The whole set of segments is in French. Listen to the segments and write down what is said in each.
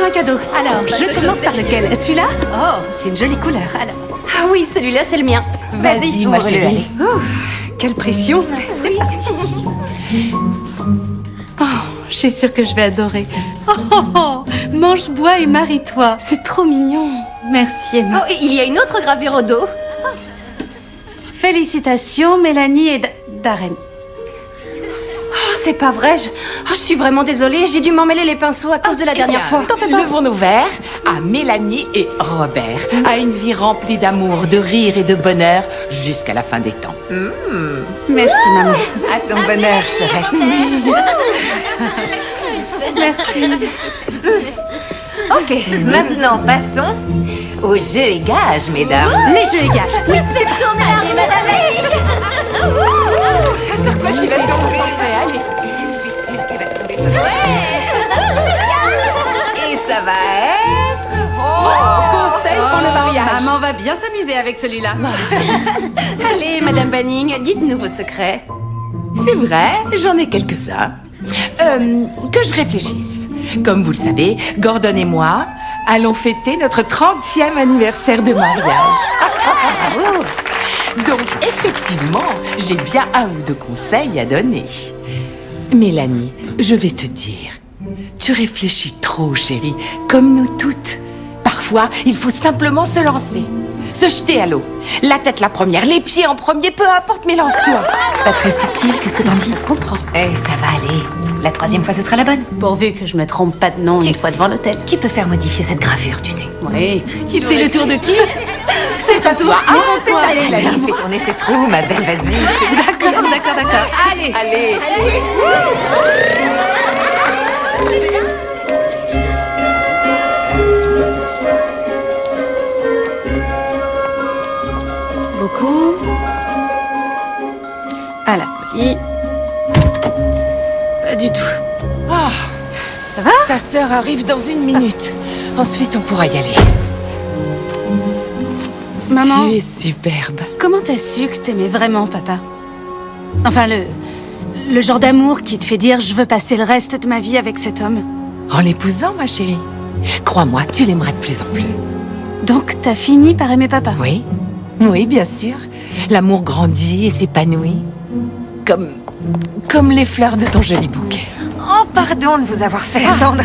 un cadeau. Alors, je commence par lequel? Celui-là? Oh, c'est une jolie couleur. Alors, Ah oui, celui-là, c'est le mien. Vas-y, ma ouvre-le, chérie. allez. quelle pression. C'est parti. Oh, je suis sûre que je vais adorer. Mange, bois et marie-toi. C'est trop mignon. Merci, Emma. Oh, et il y a une autre gravure au dos. Félicitations, Mélanie et Darren. Oh, c'est pas vrai. Je suis vraiment désolée. J'ai dû m'emmêler les pinceaux à cause de la dernière fois. T'en fais pas. Levons nos verres à Mélanie et Robert, à une vie remplie d'amour, de rire et de bonheur jusqu'à la fin des temps. Merci, maman. À ton bonheur, Serette. Merci. Ok, maintenant passons aux jeux et gages, mesdames. Les jeux et gages. Oui, C'est tourné la roue, madame. Sur quoi tu vas tomber? Allez. Je suis sûre qu'elle va tomber sur toi. Et ça va être... Conseil pour le mariage. Maman va bien s'amuser avec celui-là. Allez, Madame Banning, dites-nous vos secrets. C'est vrai, j'en ai quelques-uns. Que je réfléchisse. Comme vous le savez, Gordon et moi allons fêter notre 30e anniversaire de mariage. Donc, effectivement, j'ai bien un ou deux conseils à donner. Mélanie, je vais te dire, tu réfléchis trop, chérie, comme nous toutes. Parfois, il faut simplement se lancer. Se jeter à l'eau. La tête la première, les pieds en premier, peu importe, mais lance-toi. Pas très subtil, qu'est-ce que t'en dis? Ça se comprend. Eh, ça va aller. La troisième fois, ce sera la bonne. Pourvu que je me trompe pas de nom une fois devant l'hôtel. Tu peux faire modifier cette gravure, tu sais. Oui. C'est le tour de qui? C'est à toi. Ah, c'est toi, Mélanie. Fais tourner ces trous, ma belle, vas-y. D'accord. Allez. Allez. Beaucoup. À la folie. Pas du tout. Ah, Ça va? ta sœur arrive dans 1 minute. Ensuite, on pourra y aller. Maman, Tu es superbe. comment t'as su que t'aimais vraiment papa? Enfin, le genre d'amour qui te fait dire je veux passer le reste de ma vie avec cet homme. En l'épousant, ma chérie. Crois-moi, tu l'aimeras de plus en plus. Donc t'as fini par aimer papa? Oui, oui, bien sûr. L'amour grandit et s'épanouit. Comme les fleurs de ton joli bouquet. Oh, pardon de vous avoir fait attendre.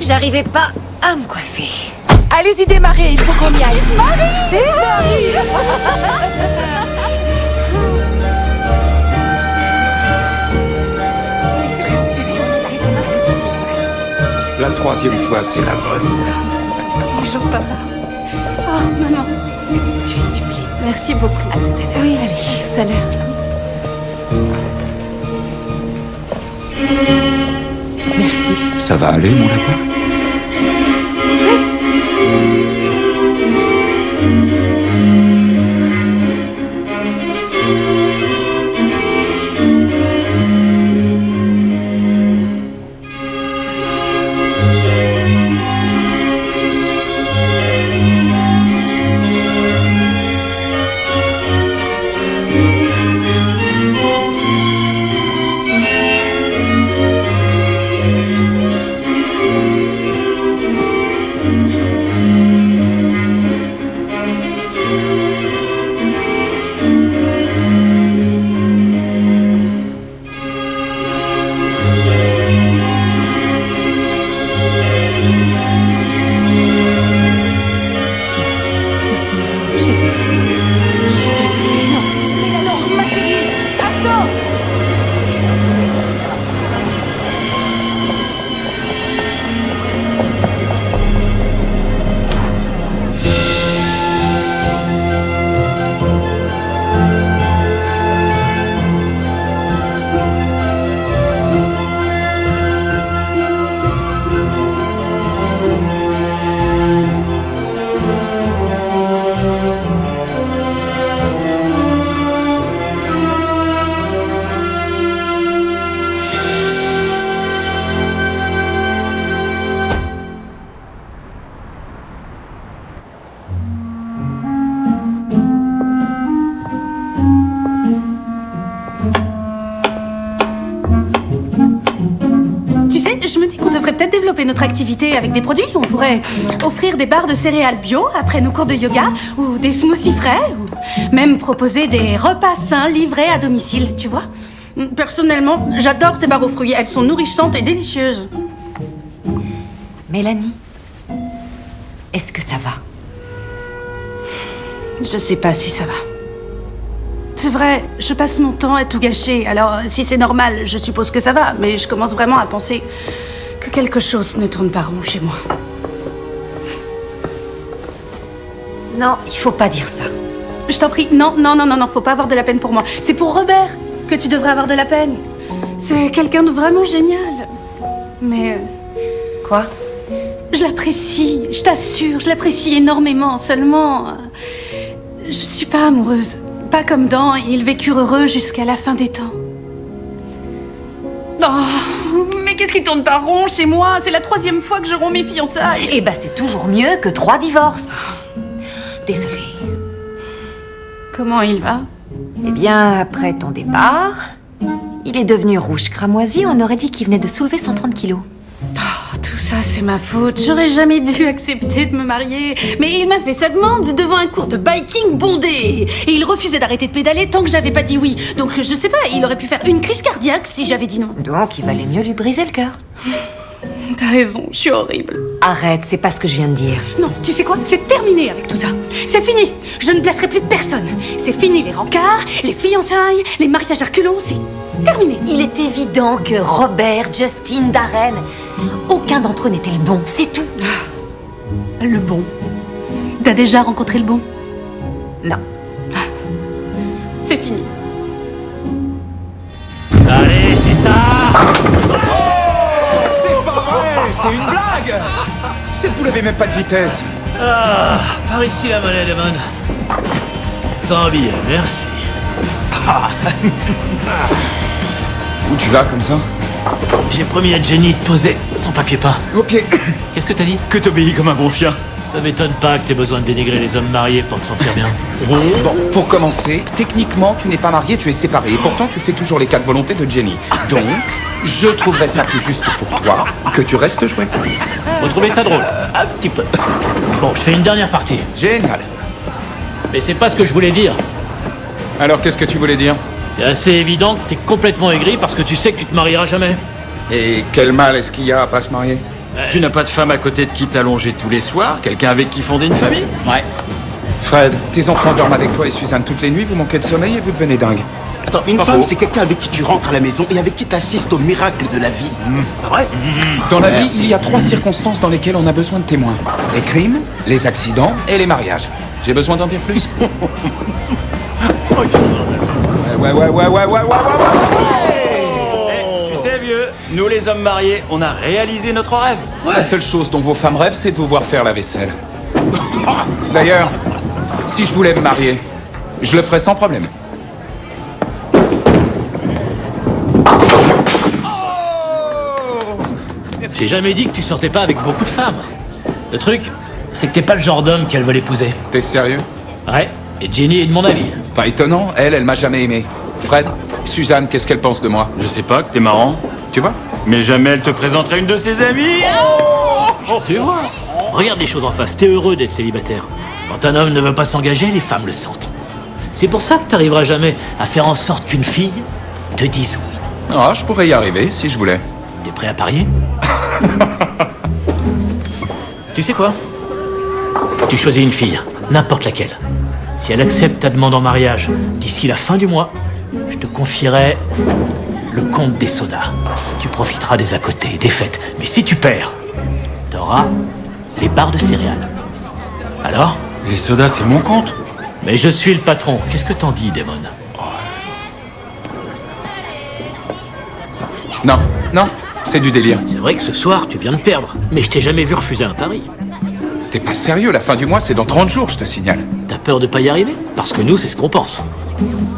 J'arrivais pas à me coiffer. Allez-y, démarrez, il faut qu'on y aille. La 3e fois, c'est la bonne. Bonjour papa. Oh maman, Tu es sublime. merci beaucoup. À tout à l'heure. Oui, allez, à tout à l'heure. Merci. Ça va aller, mon lapin? développer notre activité avec des produits. On pourrait offrir des barres de céréales bio après nos cours de yoga, ou des smoothies frais, ou même proposer des repas sains livrés à domicile, tu vois. Personnellement, j'adore ces barres aux fruits. Elles sont nourrissantes et délicieuses. Mélanie, est-ce que ça va? Je sais pas si ça va. C'est vrai, je passe mon temps à tout gâcher. Alors, si c'est normal, je suppose que ça va. Mais je commence vraiment à penser que quelque chose ne tourne pas rond chez moi. Non, il faut pas dire ça. Je t'en prie, non, faut pas avoir de la peine pour moi. C'est pour Robert que tu devrais avoir de la peine. C'est quelqu'un de vraiment génial. Mais Quoi? je l'apprécie, je t'assure, je l'apprécie énormément. Seulement, je suis pas amoureuse. Pas comme Dan, ils vécurent heureux jusqu'à la fin des temps. Oh, mais qu'est-ce qui tourne pas rond chez moi? C'est la 3e fois que je romps mes fiançailles. Eh ben, c'est toujours mieux que 3 divorces. Désolée. Comment il va? Eh bien, après ton départ, il est devenu rouge cramoisi. On aurait dit qu'il venait de soulever 130 kilos. Oh, tout ça, c'est ma faute. J'aurais jamais dû accepter de me marier. Mais il m'a fait sa demande devant un cours de biking bondé. Et il refusait d'arrêter de pédaler tant que j'avais pas dit oui. Donc, je sais pas, il aurait pu faire une crise cardiaque si j'avais dit non. Donc, il valait mieux lui briser le cœur. T'as raison, je suis horrible. Arrête, c'est pas ce que je viens de dire. Non, tu sais quoi? C'est terminé avec tout ça. C'est fini. Je ne blesserai plus personne. C'est fini les rencarts, les fiançailles, les mariages à reculons, c'est terminé. Il est évident que Robert, Justine, Darren, aucun d'entre eux n'était le bon, c'est tout. Le bon. T'as déjà rencontré le bon? Non. C'est fini. Allez, c'est ça! C'est pas vrai, c'est une blague. Cette boule avait même pas de vitesse. Ah, par ici la monnaie, Damon. 100 billets, merci. Où tu vas comme ça? J'ai promis à Jenny de poser son papier peint. Au pied. Qu'est-ce que t'as dit? Que t'obéis comme un bon chien. Ça m'étonne pas que t'aies besoin de dénigrer les hommes mariés pour te sentir bien. Bon, pour commencer, techniquement, tu n'es pas marié, tu es séparé. Et pourtant, tu fais toujours les 4 volontés de Jenny. Donc, je trouverais ça plus juste pour toi que tu restes jouer. Vous trouvez ça drôle? Un petit peu. Bon, je fais une dernière partie. Génial. Mais c'est pas ce que je voulais dire. Alors, qu'est-ce que tu voulais dire? C'est assez évident que t'es complètement aigri parce que tu sais que tu te marieras jamais. Et quel mal est-ce qu'il y a à pas se marier? Tu n'as pas de femme à côté de qui t'allonger tous les soirs? Quelqu'un avec qui fonder une famille? Ouais. Fred, tes enfants dorment avec toi et Suzanne toutes les nuits, vous manquez de sommeil et vous devenez dingue. Attends, une Pas femme, faux. c'est quelqu'un avec qui tu rentres à la maison et avec qui tu assistes au miracle de la vie. Pas vrai? Dans la vie, il y a 3 circonstances dans lesquelles on a besoin de témoins. Les crimes, les accidents et les mariages. J'ai besoin d'en dire plus? Ouais. Tu sais, vieux, nous les hommes mariés, on a réalisé notre rêve. La seule chose dont vos femmes rêvent, c'est de vous voir faire la vaisselle. D'ailleurs, si je voulais me marier, je le ferais sans problème. J'ai jamais dit que tu sortais pas avec beaucoup de femmes. Le truc, c'est que t'es pas le genre d'homme qu'elle veut l'épouser. T'es sérieux? Ouais, et Jenny est de mon avis. Pas étonnant, elle m'a jamais aimé. Fred, Suzanne, qu'est-ce qu'elle pense de moi? Je sais pas, que t'es marrant. Tu vois? Mais jamais elle te présenterait une de ses amies. Tu vois? Regarde les choses en face, t'es heureux d'être célibataire. Quand un homme ne veut pas s'engager, les femmes le sentent. C'est pour ça que t'arriveras jamais à faire en sorte qu'une fille te dise oui. Ah, je pourrais y arriver si je voulais. T'es prêt à parier? Tu sais quoi? Tu choisis une fille, n'importe laquelle. Si elle accepte ta demande en mariage d'ici la fin du mois, je te confierai le compte des sodas. Tu profiteras des à côté, des fêtes. Mais si tu perds, t'auras les barres de céréales. Alors? Les sodas, c'est mon compte. Mais je suis le patron. Qu'est-ce que t'en dis, Damon? Non, c'est du délire. C'est vrai que ce soir, tu viens de perdre. Mais je t'ai jamais vu refuser un pari. T'es pas sérieux, la fin du mois, c'est dans 30 jours, je te signale. T'as peur de pas y arriver? Parce que nous, c'est ce qu'on pense.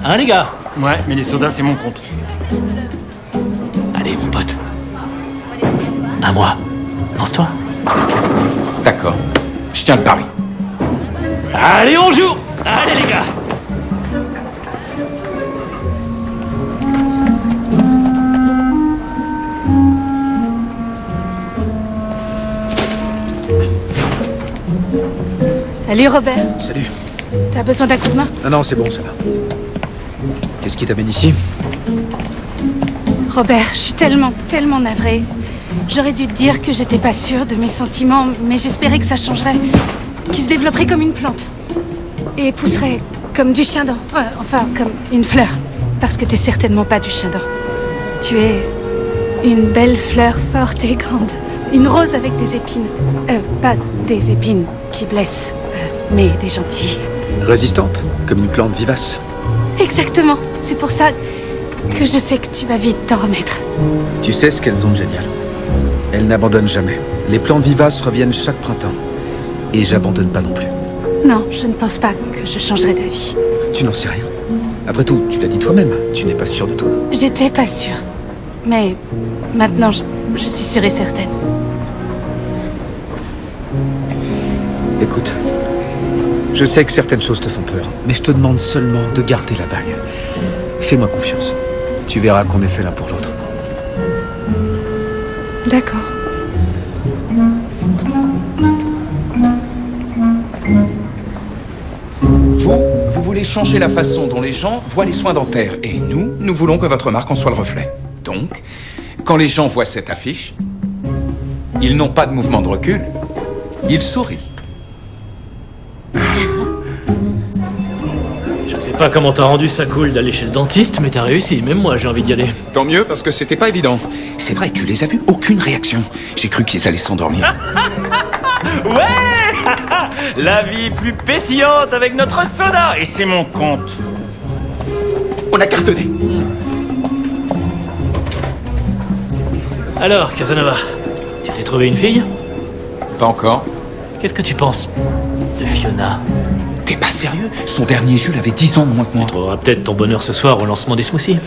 Hein, les gars? Ouais, mais les sodas, c'est mon compte. Allez, mon pote. Un mois. Lance-toi. D'accord, je tiens le pari. Allez, on joue! Allez, les gars! Salut Robert. Salut. T'as besoin d'un coup de main? Non, c'est bon, ça va. Qu'est-ce qui t'amène ici? Robert, je suis tellement navrée. J'aurais dû te dire que j'étais pas sûre de mes sentiments, mais j'espérais que ça changerait. Qu'ils se développeraient comme une plante. Et pousseraient comme du chien dent. Ouais, enfin, comme une fleur. Parce que t'es certainement pas du chien dent. Tu es une belle fleur forte et grande. Une rose avec des épines. Pas des épines qui blessent, mais des gentilles. Résistante, comme une plante vivace. Exactement. C'est pour ça que je sais que tu vas vite t'en remettre. Tu sais ce qu'elles ont de génial. Elles n'abandonnent jamais. Les plantes vivaces reviennent chaque printemps. Et j'abandonne pas non plus. Non, je ne pense pas que je changerai d'avis. Tu n'en sais rien. Après tout, tu l'as dit toi-même, tu n'es pas sûre de toi. J'étais pas sûre. Mais maintenant, je suis sûre et certaine. Écoute, je sais que certaines choses te font peur, mais je te demande seulement de garder la bague. Fais-moi confiance. Tu verras qu'on est fait l'un pour l'autre. D'accord. Vous voulez changer la façon dont les gens voient les soins dentaires. Et nous voulons que votre marque en soit le reflet. Donc, quand les gens voient cette affiche, ils n'ont pas de mouvement de recul. Ils sourient. Je sais pas comment t'as rendu ça cool d'aller chez le dentiste, mais t'as réussi. Même moi, j'ai envie d'y aller. Tant mieux, parce que c'était pas évident. C'est vrai, tu les as vus, aucune réaction. J'ai cru qu'ils allaient s'endormir. Ouais. La vie plus pétillante avec notre soda. Et c'est mon compte. On a cartonné. Alors, Casanova, tu t'es trouvé une fille? Pas encore. Qu'est-ce que tu penses de Fiona? T'es pas sérieux? Son dernier Jules avait 10 ans de moins que moi. Tu trouveras peut-être ton bonheur ce soir au lancement des smoothies.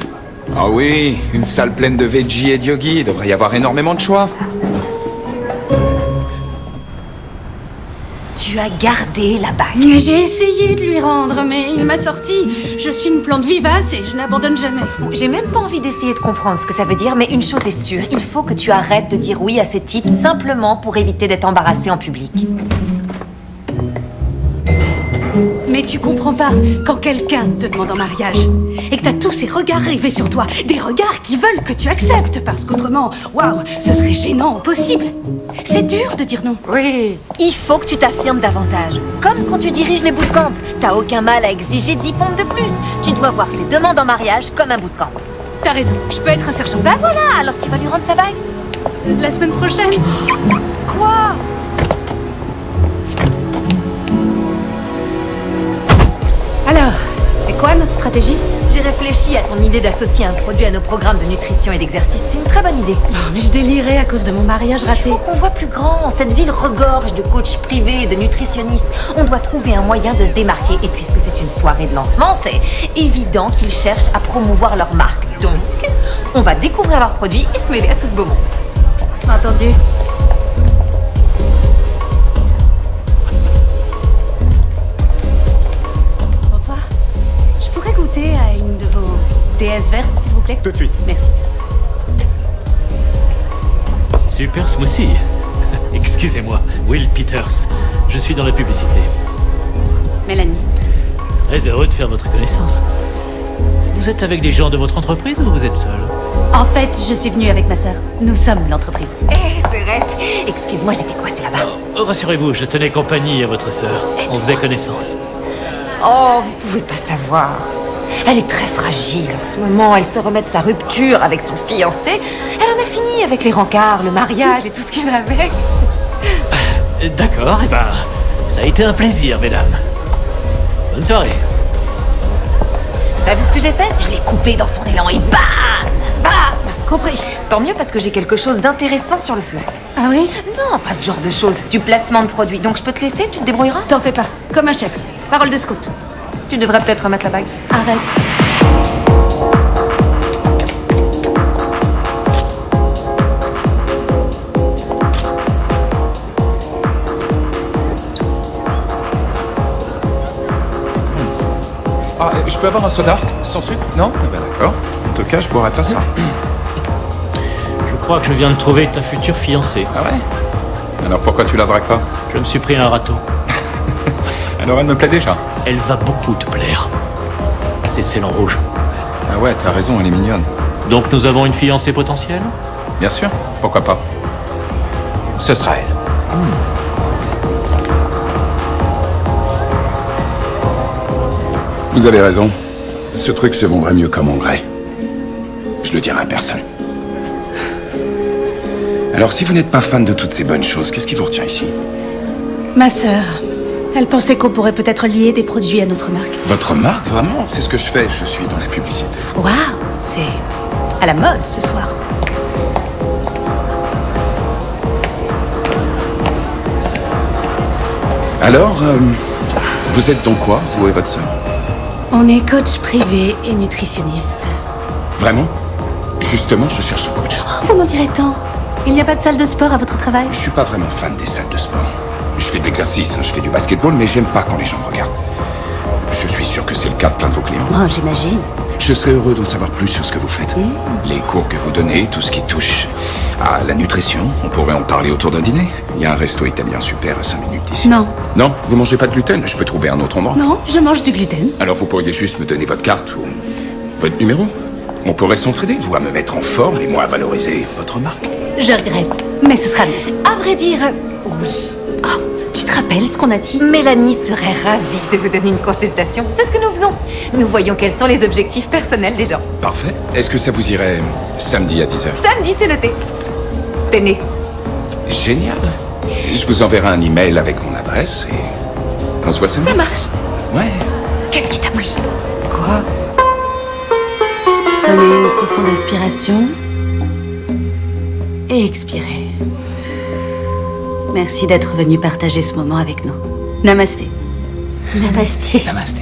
Ah oui, une salle pleine de veggie et de yogi. Il devrait y avoir énormément de choix. Tu as gardé la bague. Mais j'ai essayé de lui rendre, mais il m'a sorti. Je suis une plante vivace et je n'abandonne jamais. J'ai même pas envie d'essayer de comprendre ce que ça veut dire, mais une chose est sûre, il faut que tu arrêtes de dire oui à ces types simplement pour éviter d'être embarrassé en public. Mais tu comprends pas, quand quelqu'un te demande en mariage et que t'as tous ces regards rivés sur toi, des regards qui veulent que tu acceptes, parce qu'autrement, waouh, ce serait gênant au possible. C'est dur de dire non. Oui. Il faut que tu t'affirmes davantage. Comme quand tu diriges les bootcamps. T'as aucun mal à exiger 10 pompes de plus. Tu dois voir ces demandes en mariage comme un bootcamp. T'as raison, je peux être un sergent. Bah voilà, alors tu vas lui rendre sa bague. La semaine prochaine. Quoi? Alors, c'est quoi notre stratégie? J'ai réfléchi à ton idée d'associer un produit à nos programmes de nutrition et d'exercice. C'est une très bonne idée. Oh, mais je délirais à cause de mon mariage raté. Il faut qu'on voit plus grand. Cette ville regorge de coachs privés, de nutritionnistes. On doit trouver un moyen de se démarquer. Et puisque c'est une soirée de lancement, c'est évident qu'ils cherchent à promouvoir leur marque. Donc, on va découvrir leurs produits et se mêler à tout ce beau monde. Entendu. Bonsoir. Je pourrais goûter à une de vos déesses vertes, s'il vous plaît? Tout de suite. Merci. Super smoothie. Excusez-moi, Will Peters. Je suis dans la publicité. Mélanie. Très heureux de faire votre connaissance. Vous êtes avec des gens de votre entreprise ou vous êtes seul? En fait, je suis venue avec ma sœur. Nous sommes l'entreprise. Hé, Serette, excuse-moi, j'étais coincée là-bas. Oh, rassurez-vous, je tenais compagnie à votre sœur. On faisait connaissance. Oh, vous pouvez pas savoir. Elle est très fragile en ce moment. Elle se remet de sa rupture avec son fiancé. Elle en a fini avec les rencarts, le mariage et tout ce qui va avec. D'accord, et ben, ça a été un plaisir, mesdames. Bonne soirée. T'as vu ce que j'ai fait? Je l'ai coupé dans son élan et bam! Bam! Compris. Tant mieux parce que j'ai quelque chose d'intéressant sur le feu. Ah oui? Non, pas ce genre de choses. Du placement de produits. Donc je peux te laisser, tu te débrouilleras? T'en fais pas. Comme un chef. Parole de scout. Tu devrais peut-être remettre la bague. Arrête. Ah, je peux avoir un soda? Sans sucre? Non? Eh ben d'accord. En tout cas, je boirai pas ça. Je crois que je viens de trouver ta future fiancée. Ah ouais? Alors pourquoi tu la dragues pas? Je me suis pris un râteau. Alors elle me plaît déjà. Elle va beaucoup te plaire. C'est celle en rouge. Ah ouais, t'as raison, elle est mignonne. Donc nous avons une fiancée potentielle? Bien sûr, pourquoi pas. Ce sera elle. Vous avez raison. Ce truc se vendrait mieux comme engrais. Je le dirai à personne. Alors, si vous n'êtes pas fan de toutes ces bonnes choses, qu'est-ce qui vous retient ici? Ma sœur, elle pensait qu'on pourrait peut-être lier des produits à notre marque. Votre marque, vraiment? C'est ce que je fais, je suis dans la publicité. Waouh, c'est à la mode ce soir. Alors, vous êtes donc quoi, vous et votre sœur? On est coach privé et nutritionniste. Vraiment? Justement, je cherche un coach. Oh, vous m'en direz tant. Il n'y a pas de salle de sport à votre travail? Je suis pas vraiment fan des salles de sport. Je fais de l'exercice, je fais du basketball, mais j'aime pas quand les gens me regardent. Je suis sûr que c'est le cas de plein de vos clients. Oh, j'imagine. Je serais heureux d'en savoir plus sur ce que vous faites. Les cours que vous donnez, tout ce qui touche à la nutrition. On pourrait en parler autour d'un dîner. Il y a un resto italien super à 5 minutes d'ici. Non. Non, vous mangez pas de gluten? Je peux trouver un autre endroit. Non, je mange du gluten. Alors vous pourriez juste me donner votre carte ou votre numéro? On pourrait s'entraider, vous à me mettre en forme et moi à valoriser votre marque. Je regrette, mais ce sera bien. À vrai dire, oui. Oh, tu te rappelles ce qu'on a dit? Mélanie serait ravie de vous donner une consultation. C'est ce que nous faisons. Nous voyons quels sont les objectifs personnels des gens. Parfait. Est-ce que ça vous irait samedi à 10h? Samedi, c'est noté. Tenez. Génial. Je vous enverrai un email avec mon adresse et on se voit samedi. Ça marche. Ouais. Qu'est-ce qui t'a pris? Quoi? Prenez une profonde inspiration et expirez. Merci d'être venu partager ce moment avec nous. Namasté. Namasté. Namasté.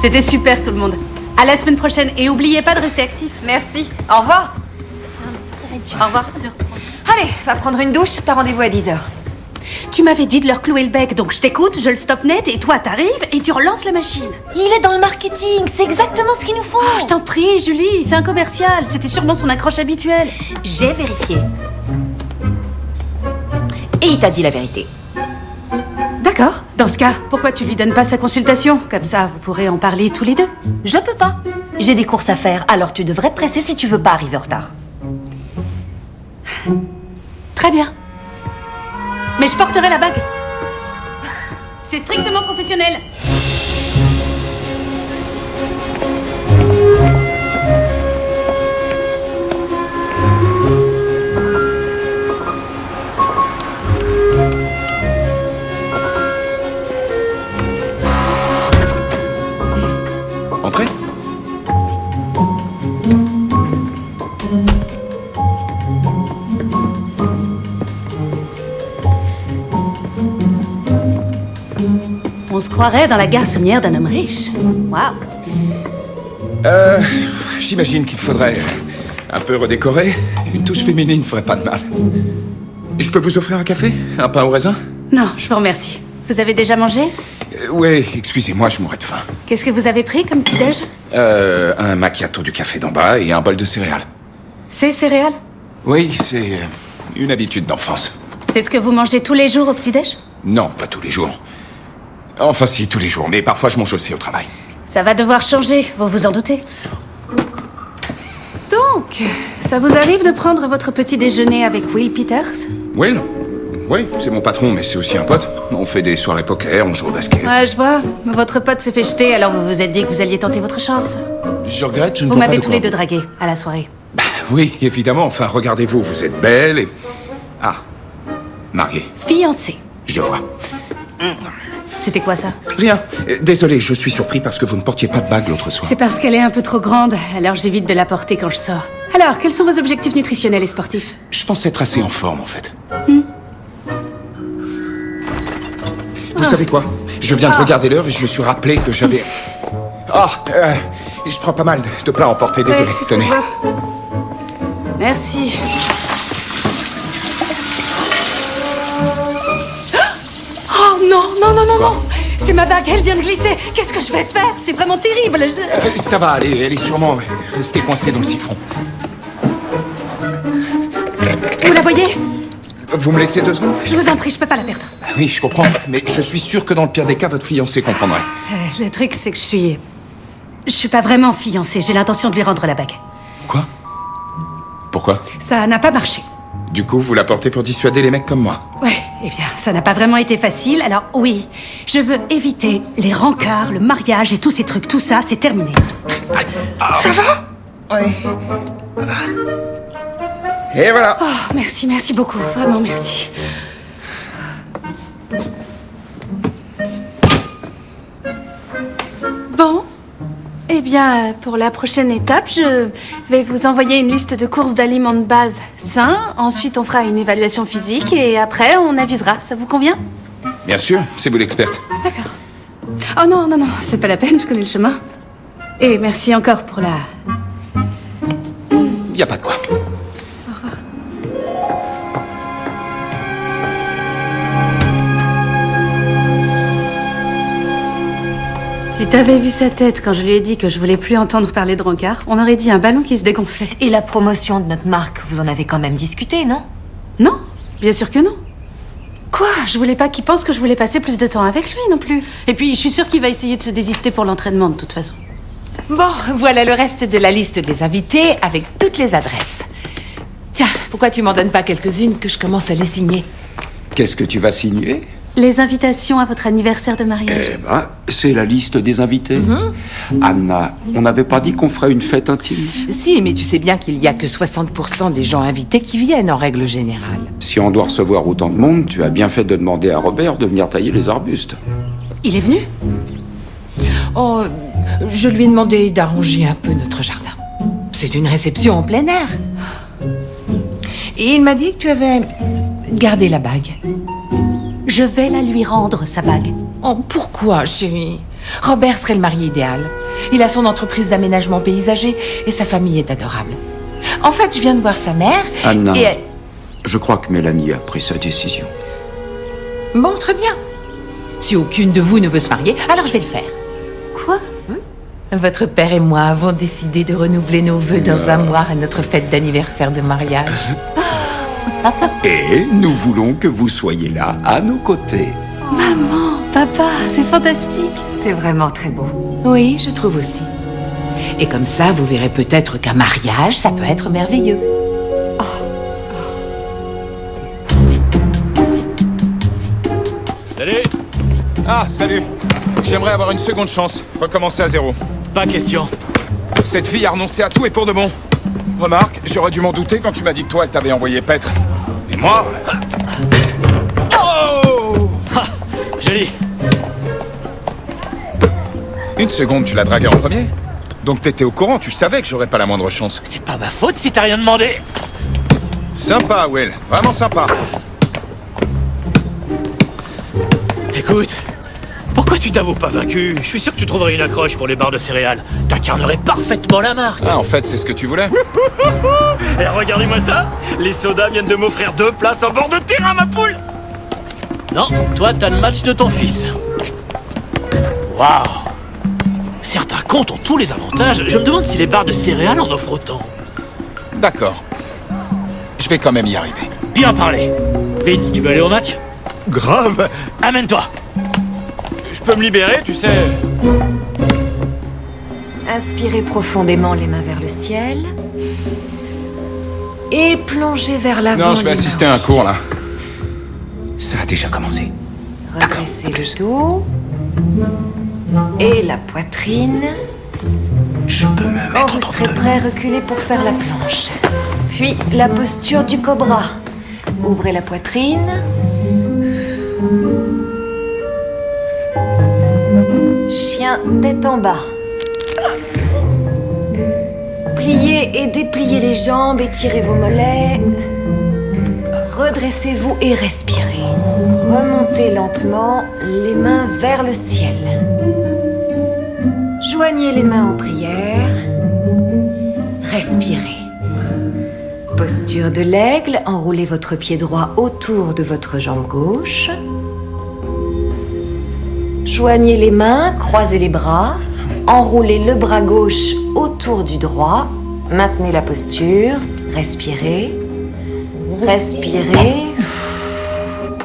C'était super tout le monde. À la semaine prochaine et n'oubliez pas de rester actif. Merci. Au revoir. Au revoir. Allez, va prendre une douche. T'as rendez-vous à 10h. Tu m'avais dit de leur clouer le bec, donc je t'écoute, je le stoppe net et toi t'arrives et tu relances la machine. Il est dans le marketing. C'est exactement ce qu'il nous faut. Oh, je t'en prie, Julie, c'est un commercial. C'était sûrement son accroche habituelle. J'ai vérifié. Et il t'a dit la vérité. D'accord. Dans ce cas, pourquoi tu lui donnes pas sa consultation? Comme ça, vous pourrez en parler tous les deux. Je peux pas. J'ai des courses à faire, alors tu devrais te presser si tu veux pas arriver en retard. Très bien. Mais je porterai la bague. C'est strictement professionnel. Entrez. On se croirait dans la garçonnière d'un homme riche. Waouh. J'imagine qu'il faudrait un peu redécorer. Une touche féminine ferait pas de mal. Je peux vous offrir un café? Un pain au raisin? Non, je vous remercie. Vous avez déjà mangé? Oui, excusez-moi, je mourrais de faim. Qu'est-ce que vous avez pris comme petit-déj? Un macchiato du café d'en bas et un bol de céréales. C'est céréales? Oui, c'est une habitude d'enfance. C'est ce que vous mangez tous les jours au petit-déj? Non, pas tous les jours. Enfin si, tous les jours, mais parfois je mange aussi au travail. Ça va devoir changer, vous vous en doutez. Donc, ça vous arrive de prendre votre petit déjeuner avec Will Peters? Will? Oui, c'est mon patron, mais c'est aussi un pote. On fait des soirées poker, on joue au basket. Ouais, je vois. Votre pote s'est fait jeter, alors vous vous êtes dit que vous alliez tenter votre chance. Je regrette, je ne Vous vois pas m'avez de tous quoi. les deux dragué à la soirée. Bah, oui, évidemment. Enfin, regardez-vous, vous êtes belle et... Ah, mariée. Fiancé. Je vois. C'était quoi ça? Rien. Désolé, je suis surpris parce que vous ne portiez pas de bague l'autre soir. C'est parce qu'elle est un peu trop grande, alors j'évite de la porter quand je sors. Alors, quels sont vos objectifs nutritionnels et sportifs? Je pense être assez en forme, en fait. Vous savez quoi? Je viens de regarder l'heure et je me suis rappelé que j'avais... je prends pas mal de plats à emporter, désolé. Ouais, c'est ce que Tenez. je vois. Merci. Oh non, non, non, non, Quoi? non! C'est ma bague, elle vient de glisser. Qu'est-ce que je vais faire? C'est vraiment terrible. Ça va aller, elle est sûrement restée coincée dans le siphon. Vous la voyez? Vous me laissez 2 secondes? Je vous en prie, je peux pas la perdre. Oui, je comprends. Mais je suis sûr que dans le pire des cas, votre fiancé comprendrait. Le truc, c'est que je suis pas vraiment fiancée. J'ai l'intention de lui rendre la bague. Quoi? Pourquoi? Ça n'a pas marché. Du coup, vous la portez pour dissuader les mecs comme moi. Ouais, eh bien, ça n'a pas vraiment été facile. Alors oui, je veux éviter les rencarts, le mariage et tous ces trucs. Tout ça, c'est terminé. Ça va? Oui. Et voilà. Oh, merci beaucoup. Vraiment merci. Bon. Eh bien, pour la prochaine étape, je vais vous envoyer une liste de courses d'aliments de base sains. Ensuite, on fera une évaluation physique et après, on avisera. Ça vous convient? Bien sûr, c'est vous l'experte. D'accord. Oh non, c'est pas la peine, je connais le chemin. Et merci encore pour la... Y a pas de quoi. Si t'avais vu sa tête quand je lui ai dit que je voulais plus entendre parler de rencard, on aurait dit un ballon qui se dégonflait. Et la promotion de notre marque, vous en avez quand même discuté, non? Non, bien sûr que non. Quoi? Je voulais pas qu'il pense que je voulais passer plus de temps avec lui non plus. Et puis, je suis sûre qu'il va essayer de se désister pour l'entraînement de toute façon. Bon, voilà le reste de la liste des invités avec toutes les adresses. Tiens, pourquoi tu m'en donnes pas quelques-unes que je commence à les signer? Qu'est-ce que tu vas signer? Les invitations à votre anniversaire de mariage. Eh ben, c'est la liste des invités. Anna, on n'avait pas dit qu'on ferait une fête intime? Si, mais tu sais bien qu'il y a que 60% des gens invités qui viennent en règle générale. Si on doit recevoir autant de monde, tu as bien fait de demander à Robert de venir tailler les arbustes. Il est venu? Oh, je lui ai demandé d'arranger un peu notre jardin. C'est une réception en plein air. Et il m'a dit que tu avais gardé la bague. Je vais la lui rendre, sa bague. Oh, pourquoi, chérie? Robert serait le mari idéal. Il a son entreprise d'aménagement paysager et sa famille est adorable. En fait, je viens de voir sa mère Anna, et... je crois que Mélanie a pris sa décision. Bon, très bien. Si aucune de vous ne veut se marier, alors je vais le faire. Quoi? Votre père et moi avons décidé de renouveler nos vœux dans un mois à notre fête d'anniversaire de mariage. Et nous voulons que vous soyez là, à nos côtés. Maman, papa, c'est fantastique. C'est vraiment très beau. Oui, je trouve aussi. Et comme ça, vous verrez peut-être qu'un mariage, ça peut être merveilleux. Salut. Ah, salut. J'aimerais avoir une seconde chance. Recommencer à zéro. Pas question. Cette fille a renoncé à tout et pour de bon. Remarque, j'aurais dû m'en douter quand tu m'as dit que toi, elle t'avait envoyé paître. Et moi... Oh! Joli. Une seconde, tu l'as dragué en premier? Donc t'étais au courant, tu savais que j'aurais pas la moindre chance. C'est pas ma faute si t'as rien demandé. Sympa, Will. Vraiment sympa. Écoute, pourquoi tu t'avoues pas vaincu? Je suis sûr que tu trouverais une accroche pour les barres de céréales. T'incarnerais parfaitement la marque. Ah, en fait, c'est ce que tu voulais? Et regardez-moi ça. Les sodas viennent de m'offrir 2 places en bord de terrain, ma poule. Non, toi, t'as le match de ton fils. Waouh. Certains comptes ont tous les avantages. Je me demande si les barres de céréales en offrent autant. D'accord. Je vais quand même y arriver. Bien parlé. Vince, tu veux aller au match? Grave. Amène-toi. Je peux me libérer, tu sais. Inspirez profondément les mains vers le ciel. Et plongez vers l'avant. Non, je vais les assister à mains. un cours, là. Ça a déjà commencé. Redressez le dos. Et la poitrine. Je peux me Quand mettre vous entre serez deux. prêt, reculez pour faire la planche. Puis la posture du cobra. Ouvrez la poitrine. Chien tête en bas. Pliez et dépliez les jambes, étirez vos mollets. Redressez-vous et respirez. Remontez lentement les mains vers le ciel. Joignez les mains en prière. Respirez. Posture de l'aigle, enroulez votre pied droit autour de votre jambe gauche. Joignez les mains, croisez les bras, enroulez le bras gauche autour du droit, maintenez la posture, respirez, respirez.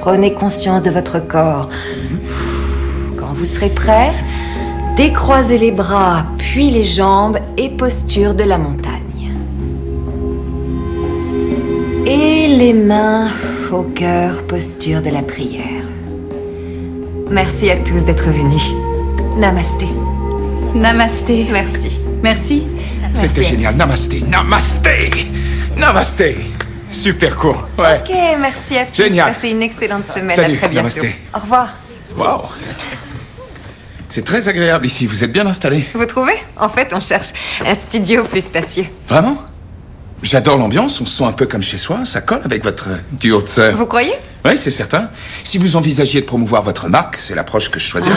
Prenez conscience de votre corps. Quand vous serez prêt, décroisez les bras, puis les jambes et posture de la montagne. Et les mains au cœur, posture de la prière. Merci à tous d'être venus. Namasté. Namasté. Merci. Merci. C'était génial. Namasté. Namasté. Namasté. Super cool. Ouais. Ok, merci à tous. Génial. Passez une excellente semaine. Salut, à très bientôt. namasté. Au revoir. Waouh. C'est très agréable ici. Vous êtes bien installé. Vous trouvez? En fait, on cherche un studio plus spacieux. Vraiment? J'adore l'ambiance. On se sent un peu comme chez soi. Ça colle avec votre duo de sœurs. Vous croyez? Oui, c'est certain. Si vous envisagiez de promouvoir votre marque, c'est l'approche que je choisirais.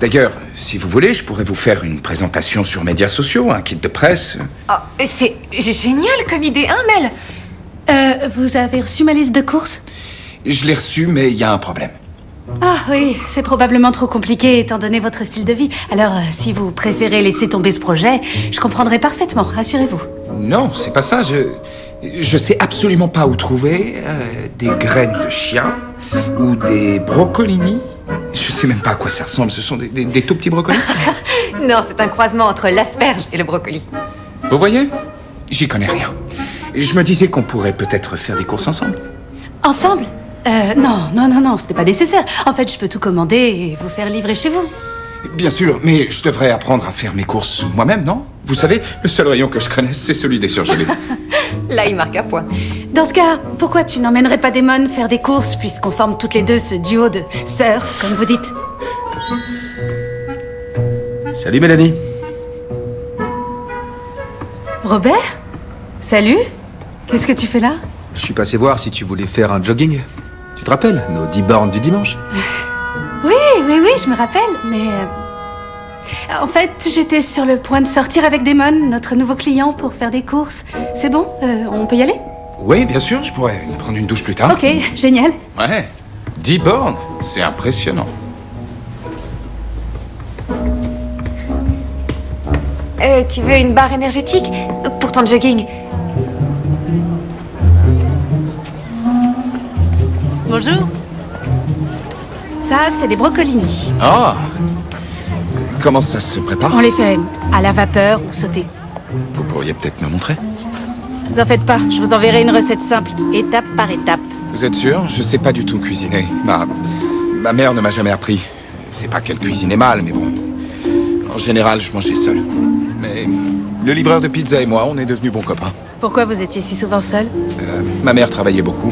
D'ailleurs, si vous voulez, je pourrais vous faire une présentation sur médias sociaux, un kit de presse. Oh, c'est génial comme idée, hein, Mel? Vous avez reçu ma liste de courses? Je l'ai reçu, mais il y a un problème. Ah oui, c'est probablement trop compliqué étant donné votre style de vie. Alors, si vous préférez laisser tomber ce projet, je comprendrai parfaitement, rassurez-vous. Non, c'est pas ça. Je sais absolument pas où trouver des graines de chien ou des brocolini. Je sais même pas à quoi ça ressemble. Ce sont des tout petits brocolis. Non, c'est un croisement entre l'asperge et le brocoli. Vous voyez? J'y connais rien. Je me disais qu'on pourrait peut-être faire des courses ensemble. Ensemble? Non, ce n'est pas nécessaire. En fait, je peux tout commander et vous faire livrer chez vous. Bien sûr, mais je devrais apprendre à faire mes courses moi-même, non? Vous savez, le seul rayon que je connaisse, c'est celui des surgelés. Là, il marque un point. Dans ce cas, pourquoi tu n'emmènerais pas Damon faire des courses puisqu'on forme toutes les deux ce duo de sœurs, comme vous dites? Salut Mélanie. Robert? Salut? Qu'est-ce que tu fais là? Je suis passé voir si tu voulais faire un jogging. Tu te rappelles, nos 10 bornes du dimanche? Oui, je me rappelle, mais... En fait, j'étais sur le point de sortir avec Damon, notre nouveau client, pour faire des courses. C'est bon? On peut y aller? Oui, bien sûr, je pourrais prendre une douche plus tard. Ok, génial. Ouais, 10 bornes, c'est impressionnant. Tu veux une barre énergétique pour ton jogging? Bonjour. Ça, c'est des brocolini. Ah! Comment ça se prépare? On les fait à la vapeur ou sautés. Vous pourriez peut-être me montrer? Vous en faites pas, je vous enverrai une recette simple, étape par étape. Vous êtes sûr? Je sais pas du tout cuisiner. Ma mère ne m'a jamais appris. C'est pas qu'elle cuisinait mal, mais bon. En général, je mangeais seul. Mais le livreur de pizza et moi, on est devenus bons copains. Pourquoi vous étiez si souvent seul? Ma mère travaillait beaucoup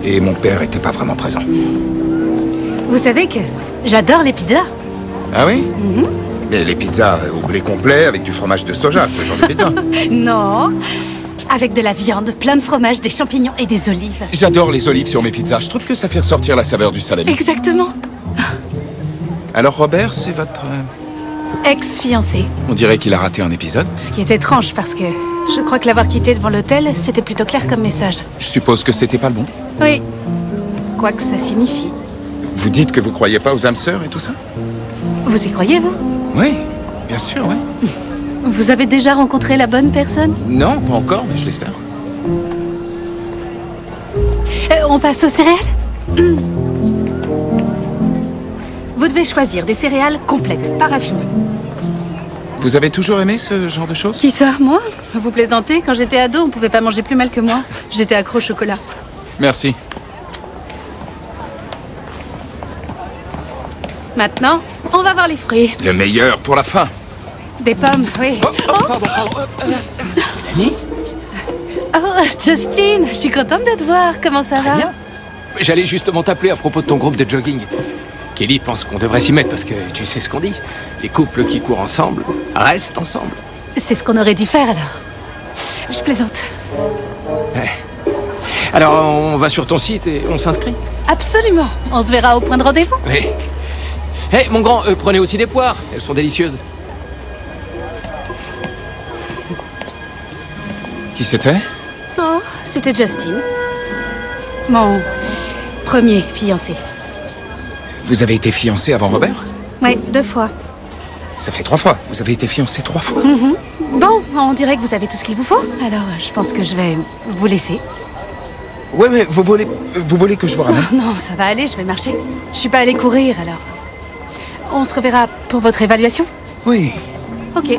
et mon père était pas vraiment présent. Vous savez que j'adore les pizzas. Ah oui? Mais les pizzas au blé complet avec du fromage de soja, ce genre de pizza. Non, avec de la viande, plein de fromage, des champignons et des olives. J'adore les olives sur mes pizzas. Je trouve que ça fait ressortir la saveur du salami. Exactement. Alors Robert, c'est votre... Ex-fiancé. On dirait qu'il a raté un épisode. Ce qui est étrange parce que je crois que l'avoir quitté devant l'hôtel, c'était plutôt clair comme message. Je suppose que c'était pas le bon. Oui. Quoi que ça signifie. Vous dites que vous croyez pas aux âmes sœurs et tout ça? Vous y croyez, vous? Oui, bien sûr, oui. Vous avez déjà rencontré la bonne personne? Non, pas encore, mais je l'espère. On passe aux céréales? Vous devez choisir des céréales complètes, pas raffinées. Vous avez toujours aimé ce genre de choses? Qui ça, moi? Vous plaisantez? Quand j'étais ado, on pouvait pas manger plus mal que moi. J'étais accro au chocolat. Merci. Maintenant, on va voir les fruits. Le meilleur pour la fin. Des pommes, oui. Pardon. Mélanie? Oh, Justine, je suis contente de te voir. Comment ça va? Bien. J'allais justement t'appeler à propos de ton groupe de jogging. Kelly pense qu'on devrait s'y mettre parce que tu sais ce qu'on dit. Les couples qui courent ensemble restent ensemble. C'est ce qu'on aurait dû faire alors. Je plaisante. Alors on va sur ton site et on s'inscrit? Absolument. On se verra au point de rendez-vous. Oui. Hé, mon grand, prenez aussi des poires. Elles sont délicieuses. Qui c'était? Oh, c'était Justine. Mon premier fiancé. Vous avez été fiancé avant Robert? Oui, 2 fois. Ça fait 3 fois. Vous avez été fiancé 3 fois. Bon, on dirait que vous avez tout ce qu'il vous faut. Alors, je pense que je vais vous laisser. Ouais, vous voulez que je vous ramène? Non, ça va aller, je vais marcher. Je suis pas allée courir, alors. On se reverra pour votre évaluation? Oui. Ok.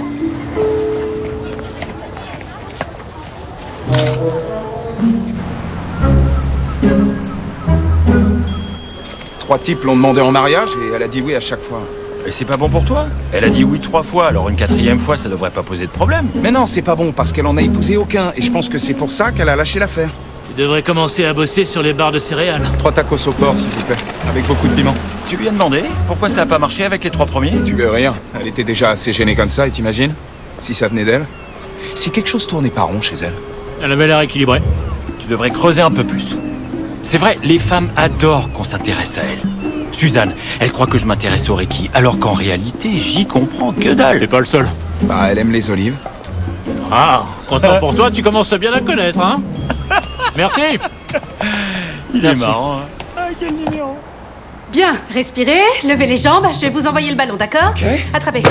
Trois types l'ont demandé en mariage et elle a dit oui à chaque fois. Et c'est pas bon pour toi? Elle a dit oui 3 fois, alors une 4e fois, ça devrait pas poser de problème. Mais non, c'est pas bon parce qu'elle en a épousé aucun et je pense que c'est pour ça qu'elle a lâché l'affaire. Tu devrais commencer à bosser sur les barres de céréales. 3 tacos au porc, s'il vous plaît, avec beaucoup de piment. Tu lui as demandé pourquoi ça a pas marché avec les 3 premiers? Tu veux rire? Elle était déjà assez gênée comme ça, et t'imagines? Si ça venait d'elle? Si quelque chose tournait pas rond chez elle? Elle avait l'air équilibrée. Tu devrais creuser un peu plus. C'est vrai, les femmes adorent qu'on s'intéresse à elles. Suzanne, elle croit que je m'intéresse au Reiki, alors qu'en réalité, j'y comprends que dalle. T'es pas le seul. Bah, elle aime les olives. Ah, content pour toi, tu commences à bien la connaître, hein? Merci. Il est marrant, hein. Bien, respirez, levez les jambes, je vais vous envoyer le ballon, d'accord? Ok. Attrapez.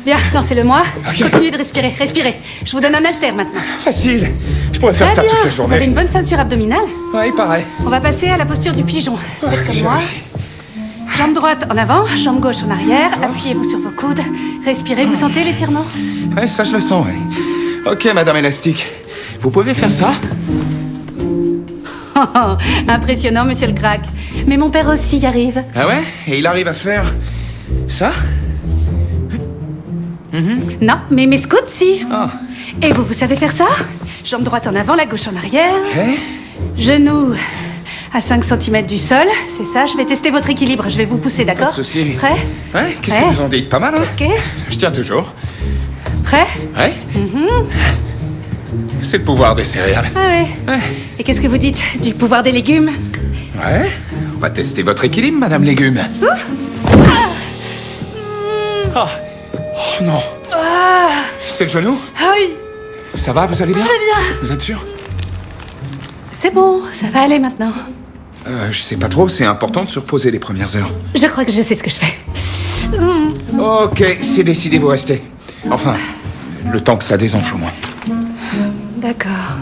Bien, lancez-le-moi. Continuez de respirer, respirez. Je vous donne un haltère maintenant. Facile. Je pourrais faire Très ça bien. toute la Vous avez journée. une bonne ceinture abdominale. Ouais, pareil. On va passer à la posture du pigeon. Faites comme J'ai moi. réussi. Jambe droite en avant, jambe gauche en arrière. Appuyez-vous sur vos coudes. Respirez, vous sentez l'étirement? Ouais, ça je le sens, ouais. Ok, Madame Élastique. Vous pouvez faire ça? Impressionnant, monsieur le crack. Mais mon père aussi y arrive. Ah ouais? Et il arrive à faire ça? Non, mais mes scouts, si. Ah, Et vous savez faire ça? Jambe droite en avant, la gauche en arrière. ok. Genoux à 5 cm du sol. C'est ça, je vais tester votre équilibre. Je vais vous pousser, Pas d'accord? de soucis. Prêt? Ouais, qu'est-ce que Ouais. vous en dites? Pas mal, hein? Ok. Je tiens toujours. Prêt? Ouais? C'est le pouvoir des céréales. Ah ouais. Ouais. Et qu'est-ce que vous dites du pouvoir des légumes? Ouais? On va tester votre équilibre, Madame Légume. Ah. Oh non. C'est le genou? Ah oui, Ça va, vous allez bien? je vais bien. Vous êtes sûr? C'est bon, ça va aller maintenant. Je sais pas trop, c'est important de se reposer les premières heures. Je crois que je sais ce que je fais. Ok, c'est décidé, vous restez. Enfin, le temps que ça désenfle au moins. D'accord.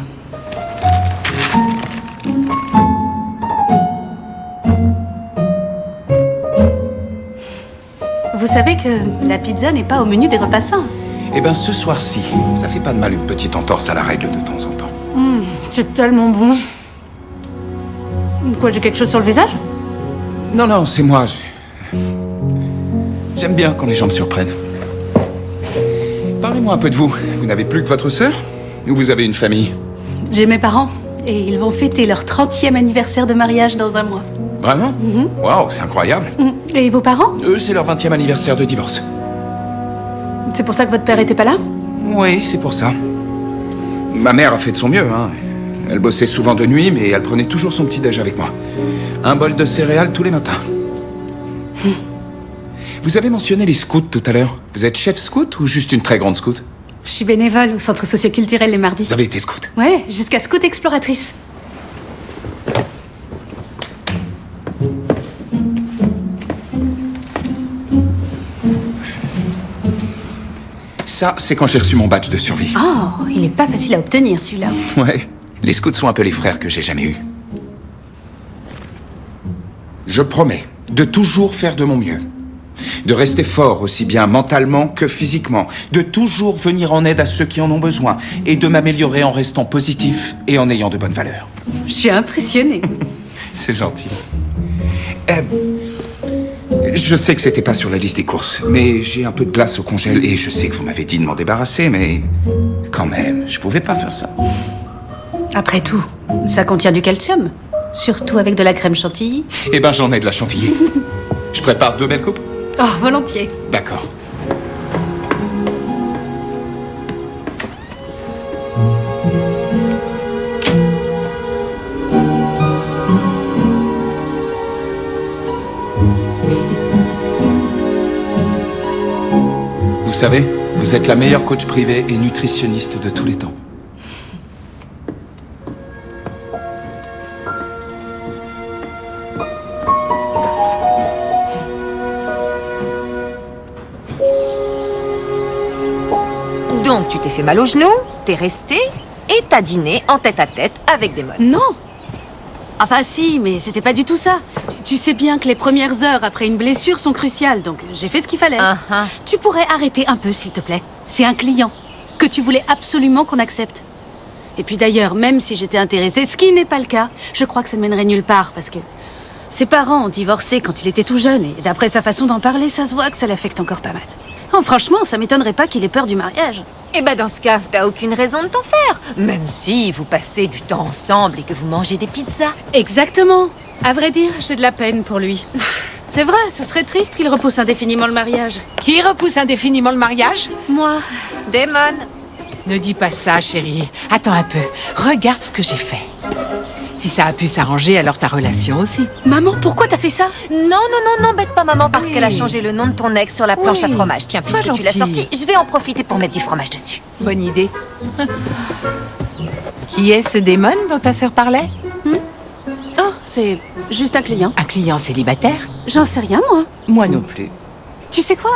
Vous savez que la pizza n'est pas au menu des repas sains. Eh ben, ce soir-ci, ça fait pas de mal une petite entorse à la règle de temps en temps. C'est tellement bon. Quoi, j'ai quelque chose sur le visage? Non, non, c'est moi. J'aime bien quand les gens me surprennent. Parlez-moi un peu de vous. Vous n'avez plus que votre sœur? Ou vous avez une famille? J'ai mes parents et ils vont fêter leur 30e anniversaire de mariage dans un mois. Vraiment? Waouh, c'est incroyable. Et vos parents? Eux, c'est leur 20e anniversaire de divorce. C'est pour ça que votre père était pas là? Oui, c'est pour ça. Ma mère a fait de son mieux, hein. Elle bossait souvent de nuit, mais elle prenait toujours son petit-déj avec moi. Un bol de céréales tous les matins. Vous avez mentionné les scouts tout à l'heure. Vous êtes chef scout ou juste une très grande scout? Je suis bénévole au centre socioculturel les mardis. Vous avez été scout? Ouais, jusqu'à scout exploratrice. Ça, c'est quand j'ai reçu mon badge de survie. Oh, il est pas facile à obtenir celui-là. Ouais. Les scouts sont un peu les frères que j'ai jamais eus. Je promets de toujours faire de mon mieux. De rester fort aussi bien mentalement que physiquement. De toujours venir en aide à ceux qui en ont besoin. Et de m'améliorer en restant positif et en ayant de bonnes valeurs. Je suis impressionnée. C'est gentil. Je sais que c'était pas sur la liste des courses, mais j'ai un peu de glace au congèle et je sais que vous m'avez dit de m'en débarrasser, mais quand même, je pouvais pas faire ça. Après tout, ça contient du calcium. Surtout avec de la crème chantilly. Eh ben, j'en ai de la chantilly. Je prépare 2 belles coupes? Oh, volontiers. D'accord. Vous savez, vous êtes la meilleure coach privée et nutritionniste de tous les temps. Donc tu t'es fait mal au genou, t'es resté et t'as dîné en tête-à-tête avec Damon. Non. Enfin si, mais c'était pas du tout ça. Tu sais bien que les premières heures après une blessure sont cruciales, donc j'ai fait ce qu'il fallait. Tu pourrais arrêter un peu, s'il te plaît. C'est un client que tu voulais absolument qu'on accepte. Et puis d'ailleurs, même si j'étais intéressée, ce qui n'est pas le cas, je crois que ça ne mènerait nulle part, parce que ses parents ont divorcé quand il était tout jeune, et d'après sa façon d'en parler, ça se voit que ça l'affecte encore pas mal. Oh, franchement, ça m'étonnerait pas qu'il ait peur du mariage. Eh ben dans ce cas, t'as aucune raison de t'en faire. Même si vous passez du temps ensemble et que vous mangez des pizzas. Exactement. À vrai dire, j'ai de la peine pour lui. C'est vrai, ce serait triste qu'il repousse indéfiniment le mariage. Qui repousse indéfiniment le mariage? Moi. Damon. Ne dis pas ça, chérie. Attends un peu. Regarde ce que j'ai fait. Si ça a pu s'arranger, alors ta relation aussi. Maman, pourquoi t'as fait ça? Non, n'embête pas maman parce qu'elle a changé le nom de ton ex sur la planche à fromage. Tiens, puisque tu l'as sorti, je vais en profiter pour mettre du fromage dessus. Bonne idée. Qui est ce démon dont ta sœur parlait? Oh, c'est juste un client. Un client célibataire? J'en sais rien, moi. Moi non plus. Tu sais quoi?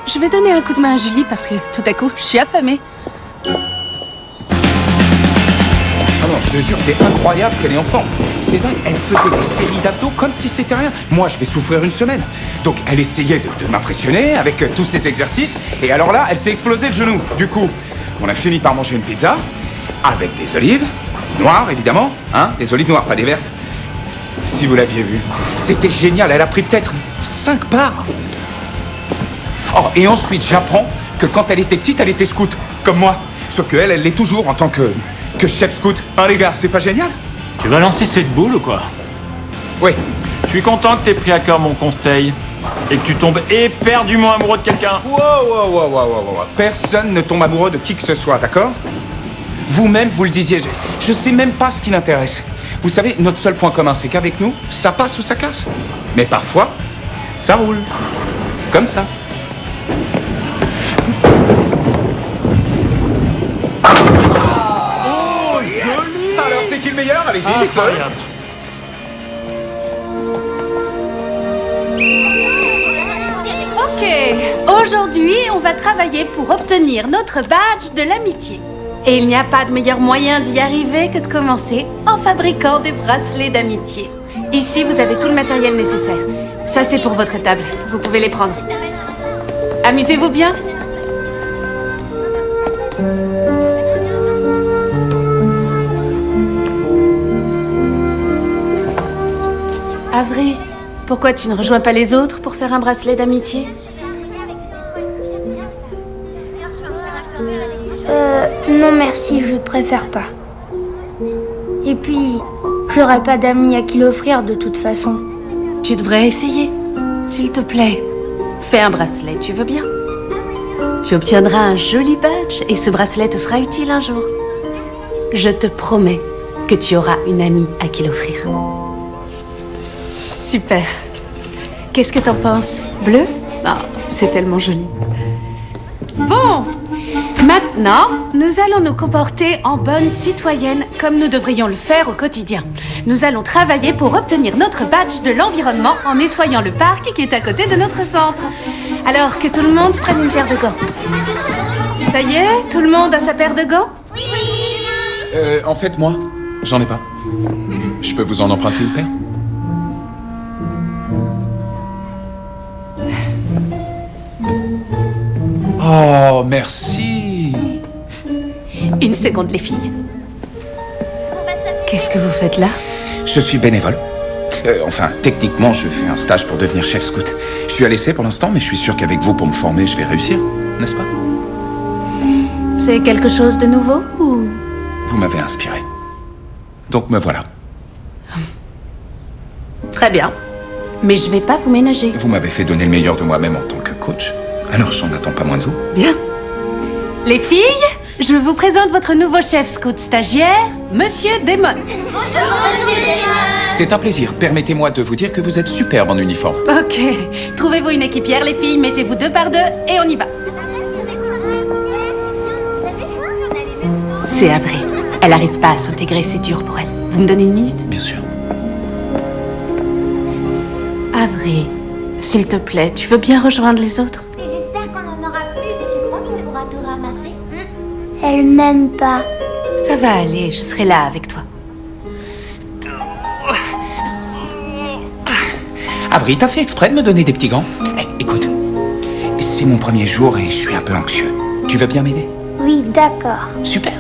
Je vais donner un coup de main à Julie parce que tout à coup, je suis affamée. Ah non, je te jure, c'est incroyable ce qu'elle est en forme. C'est dingue, elle faisait des séries d'abdos comme si c'était rien. Moi, je vais souffrir une semaine. Donc, elle essayait de m'impressionner avec tous ces exercices. Et alors là, elle s'est explosé le genou. Du coup, on a fini par manger une pizza avec des olives noires, évidemment. Hein, des olives noires, pas des vertes. Si vous l'aviez vu, c'était génial. Elle a pris peut-être 5 parts. Oh, et ensuite, j'apprends que quand elle était petite, elle était scout, comme moi. Sauf qu'elle, elle l'est toujours en tant que chef scout. Hein, les gars, c'est pas génial? Tu vas lancer cette boule ou quoi? Oui. Je suis content que t'aies pris à cœur mon conseil et que tu tombes éperdument amoureux de quelqu'un. Wow. Personne ne tombe amoureux de qui que ce soit, d'accord? Vous-même, vous le disiez, je sais même pas ce qui l'intéresse. Vous savez, notre seul point commun, c'est qu'avec nous, ça passe ou ça casse. Mais parfois, ça roule. Comme ça. Oh, joli! Alors, c'est qui le meilleur? Allez-y, dites-le. Incroyable. Ok, aujourd'hui, on va travailler pour obtenir notre badge de l'amitié. Et il n'y a pas de meilleur moyen d'y arriver que de commencer en fabriquant des bracelets d'amitié. Ici, vous avez tout le matériel nécessaire. Ça, c'est pour votre table. Vous pouvez les prendre. Amusez-vous bien. Avril, pourquoi tu ne rejoins pas les autres pour faire un bracelet d'amitié? Non merci, je préfère pas. Et puis, j'aurai pas d'amis à qui l'offrir de toute façon. Tu devrais essayer. S'il te plaît, fais un bracelet, tu veux bien? Tu obtiendras un joli badge et ce bracelet te sera utile un jour. Je te promets que tu auras une amie à qui l'offrir. Super. Qu'est-ce que t'en penses? Bleu? Ah, c'est tellement joli. Bon, maintenant, nous allons nous comporter en bonnes citoyennes comme nous devrions le faire au quotidien. Nous allons travailler pour obtenir notre badge de l'environnement en nettoyant le parc qui est à côté de notre centre. Alors que tout le monde prenne une paire de gants. Ça y est, tout le monde a sa paire de gants? En fait, moi, j'en ai pas. Je peux vous en emprunter une paire? Oh, merci. Une seconde, les filles. Qu'est-ce que vous faites là? Je suis bénévole. Enfin, techniquement, je fais un stage pour devenir chef scout. Je suis à l'essai pour l'instant, mais je suis sûr qu'avec vous, pour me former, je vais réussir. N'est-ce pas? C'est quelque chose de nouveau ou... Vous m'avez inspiré. Donc me voilà. Très bien. Mais je vais pas vous ménager. Vous m'avez fait donner le meilleur de moi-même en tant que coach. Alors j'en attends pas moins de vous. Bien. Les filles, je vous présente votre nouveau chef scout stagiaire, Monsieur Damon. C'est un plaisir. Permettez-moi de vous dire que vous êtes superbe en uniforme. Ok. Trouvez-vous une équipière, les filles. Mettez-vous 2 par 2 et on y va. C'est Avril. Elle arrive pas à s'intégrer, c'est dur pour elle. Vous me donnez une minute? Bien sûr. Avril, s'il te plaît, tu veux bien rejoindre les autres? J'espère qu'on en aura plus. Tu crois qu'on pourra tout ramasser? Elle m'aime pas. Ça va aller, je serai là avec toi. Avery, t'as fait exprès de me donner des petits gants? Écoute, c'est mon premier jour et je suis un peu anxieux. Tu veux bien m'aider? Oui, d'accord. Super.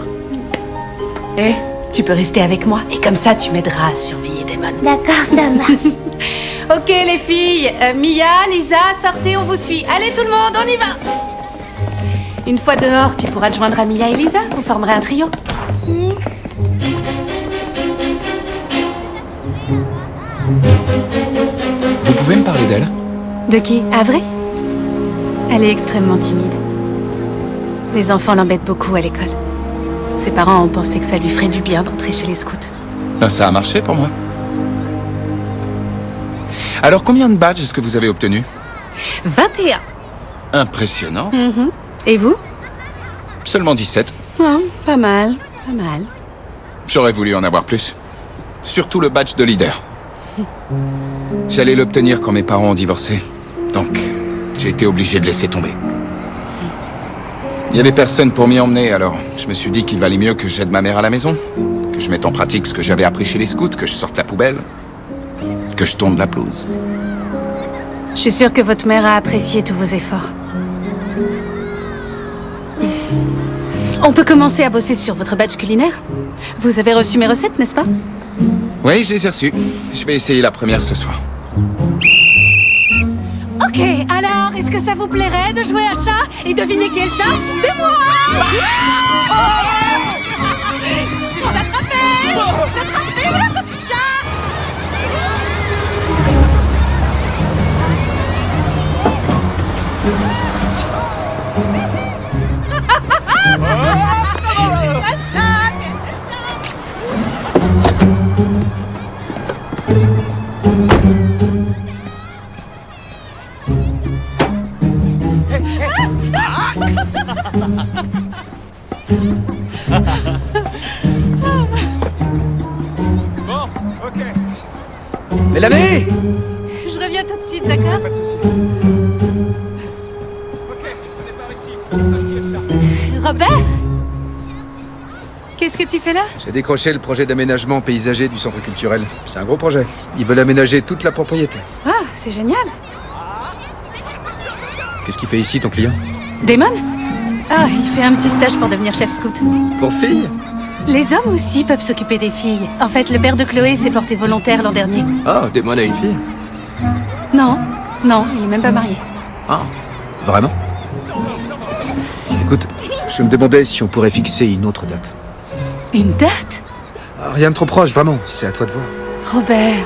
Tu peux rester avec moi et comme ça tu m'aideras à surveiller Damon. D'accord, ça marche. Ok les filles, Mia, Lisa, sortez, on vous suit. Allez tout le monde, on y va. Une fois dehors, tu pourras te joindre à Mia et Lisa, vous formerez un trio. Vous pouvez me parler d'elle? De qui? Avery? Elle est extrêmement timide. Les enfants l'embêtent beaucoup à l'école. Ses parents ont pensé que ça lui ferait du bien d'entrer chez les scouts. Ben, ça a marché pour moi. Alors, combien de badges est-ce que vous avez obtenus? 21. Impressionnant. Et vous? Seulement 17. Pas mal, pas mal. J'aurais voulu en avoir plus. Surtout le badge de leader. J'allais l'obtenir quand mes parents ont divorcé. Donc, j'ai été obligé de laisser tomber. Il n'y avait personne pour m'y emmener, alors je me suis dit qu'il valait mieux que j'aide ma mère à la maison, que je mette en pratique ce que j'avais appris chez les scouts, que je sorte la poubelle, que je tourne la pelouse. Je suis sûre que votre mère a apprécié tous vos efforts. On peut commencer à bosser sur votre badge culinaire? Vous avez reçu mes recettes, n'est-ce pas? Oui, je les ai reçues. Je vais essayer la première ce soir. Ok, alors, est-ce que ça vous plairait de jouer à chat et deviner qui est le chat? C'est moi! Je vous attrapez! Vous attrapez! Chat! Mélanie! Je reviens tout de suite, d'accord? Pas de soucis. Ok, on est par ici. Faut qu'on sache qui est le chat. Robert? Qu'est-ce que tu fais là? J'ai décroché le projet d'aménagement paysager du centre culturel. C'est un gros projet. Ils veulent aménager toute la propriété. Ah, c'est génial. Qu'est-ce qu'il fait ici, ton client? Damon? Ah, il fait un petit stage pour devenir chef scout. Pour fille? Les hommes aussi peuvent s'occuper des filles. En fait, le père de Chloé s'est porté volontaire l'an dernier. Ah, Damon a une fille? Non, il est même pas marié. Ah, vraiment? Écoute, je me demandais si on pourrait fixer une autre date. Une date? Rien de trop proche, vraiment. C'est à toi de voir. Robert...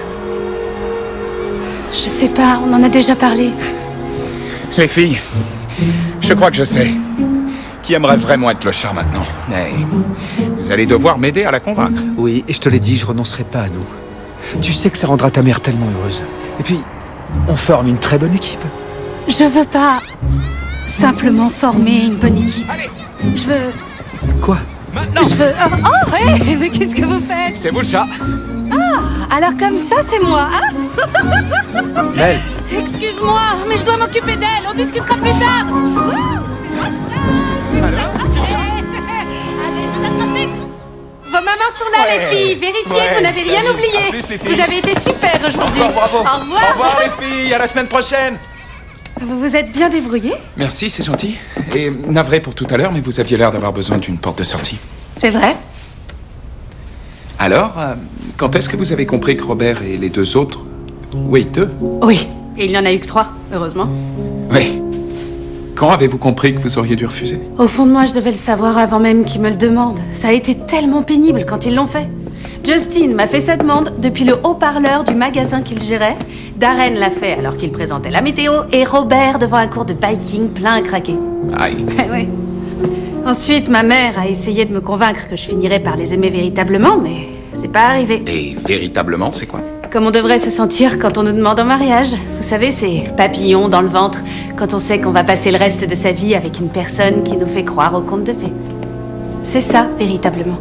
Je sais pas, on en a déjà parlé. Les filles, je crois que je sais. Qui aimerait vraiment être le chat maintenant? Mais vous allez devoir m'aider à la convaincre. Oui, et je te l'ai dit, je renoncerai pas à nous. Tu sais que ça rendra ta mère tellement heureuse. Et puis, on forme une très bonne équipe. Je veux pas simplement former une bonne équipe. Je veux... Quoi? Je veux... Oh, hé, mais qu'est-ce que vous faites? C'est vous le chat? Ah, alors comme ça, c'est moi, hein? Mel! Excuse-moi, mais je dois m'occuper d'elle. On discutera plus tard. Ouh, c'est comme ça, je vais vous attraper. Allez, je vais t'attraper. Vos mamans sont là, les filles. Vérifiez que vous n'avez rien oublié. À plus, les filles. Vous avez été super aujourd'hui. Bravo. Au revoir. Au revoir les filles, à la semaine prochaine. Vous vous êtes bien débrouillés? Merci, c'est gentil. Et navré pour tout à l'heure, mais vous aviez l'air d'avoir besoin d'une porte de sortie. C'est vrai. Alors, quand est-ce que vous avez compris que Robert et les deux autres... Oui, deux? Oui. Et il n'y en a eu que 3, heureusement. Oui. Quand avez-vous compris que vous auriez dû refuser? Au fond de moi, je devais le savoir avant même qu'ils me le demandent. Ça a été tellement pénible quand ils l'ont fait. Justin m'a fait sa demande depuis le haut-parleur du magasin qu'il gérait. Darren l'a fait alors qu'il présentait la météo. Et Robert devant un cours de biking plein à craquer. Aïe. Oui. Ensuite, ma mère a essayé de me convaincre que je finirais par les aimer véritablement, mais c'est pas arrivé. Et véritablement, c'est quoi? Comme on devrait se sentir quand on nous demande en mariage. Vous savez, ces papillons dans le ventre, quand on sait qu'on va passer le reste de sa vie avec une personne qui nous fait croire au conte de fées. C'est ça, véritablement.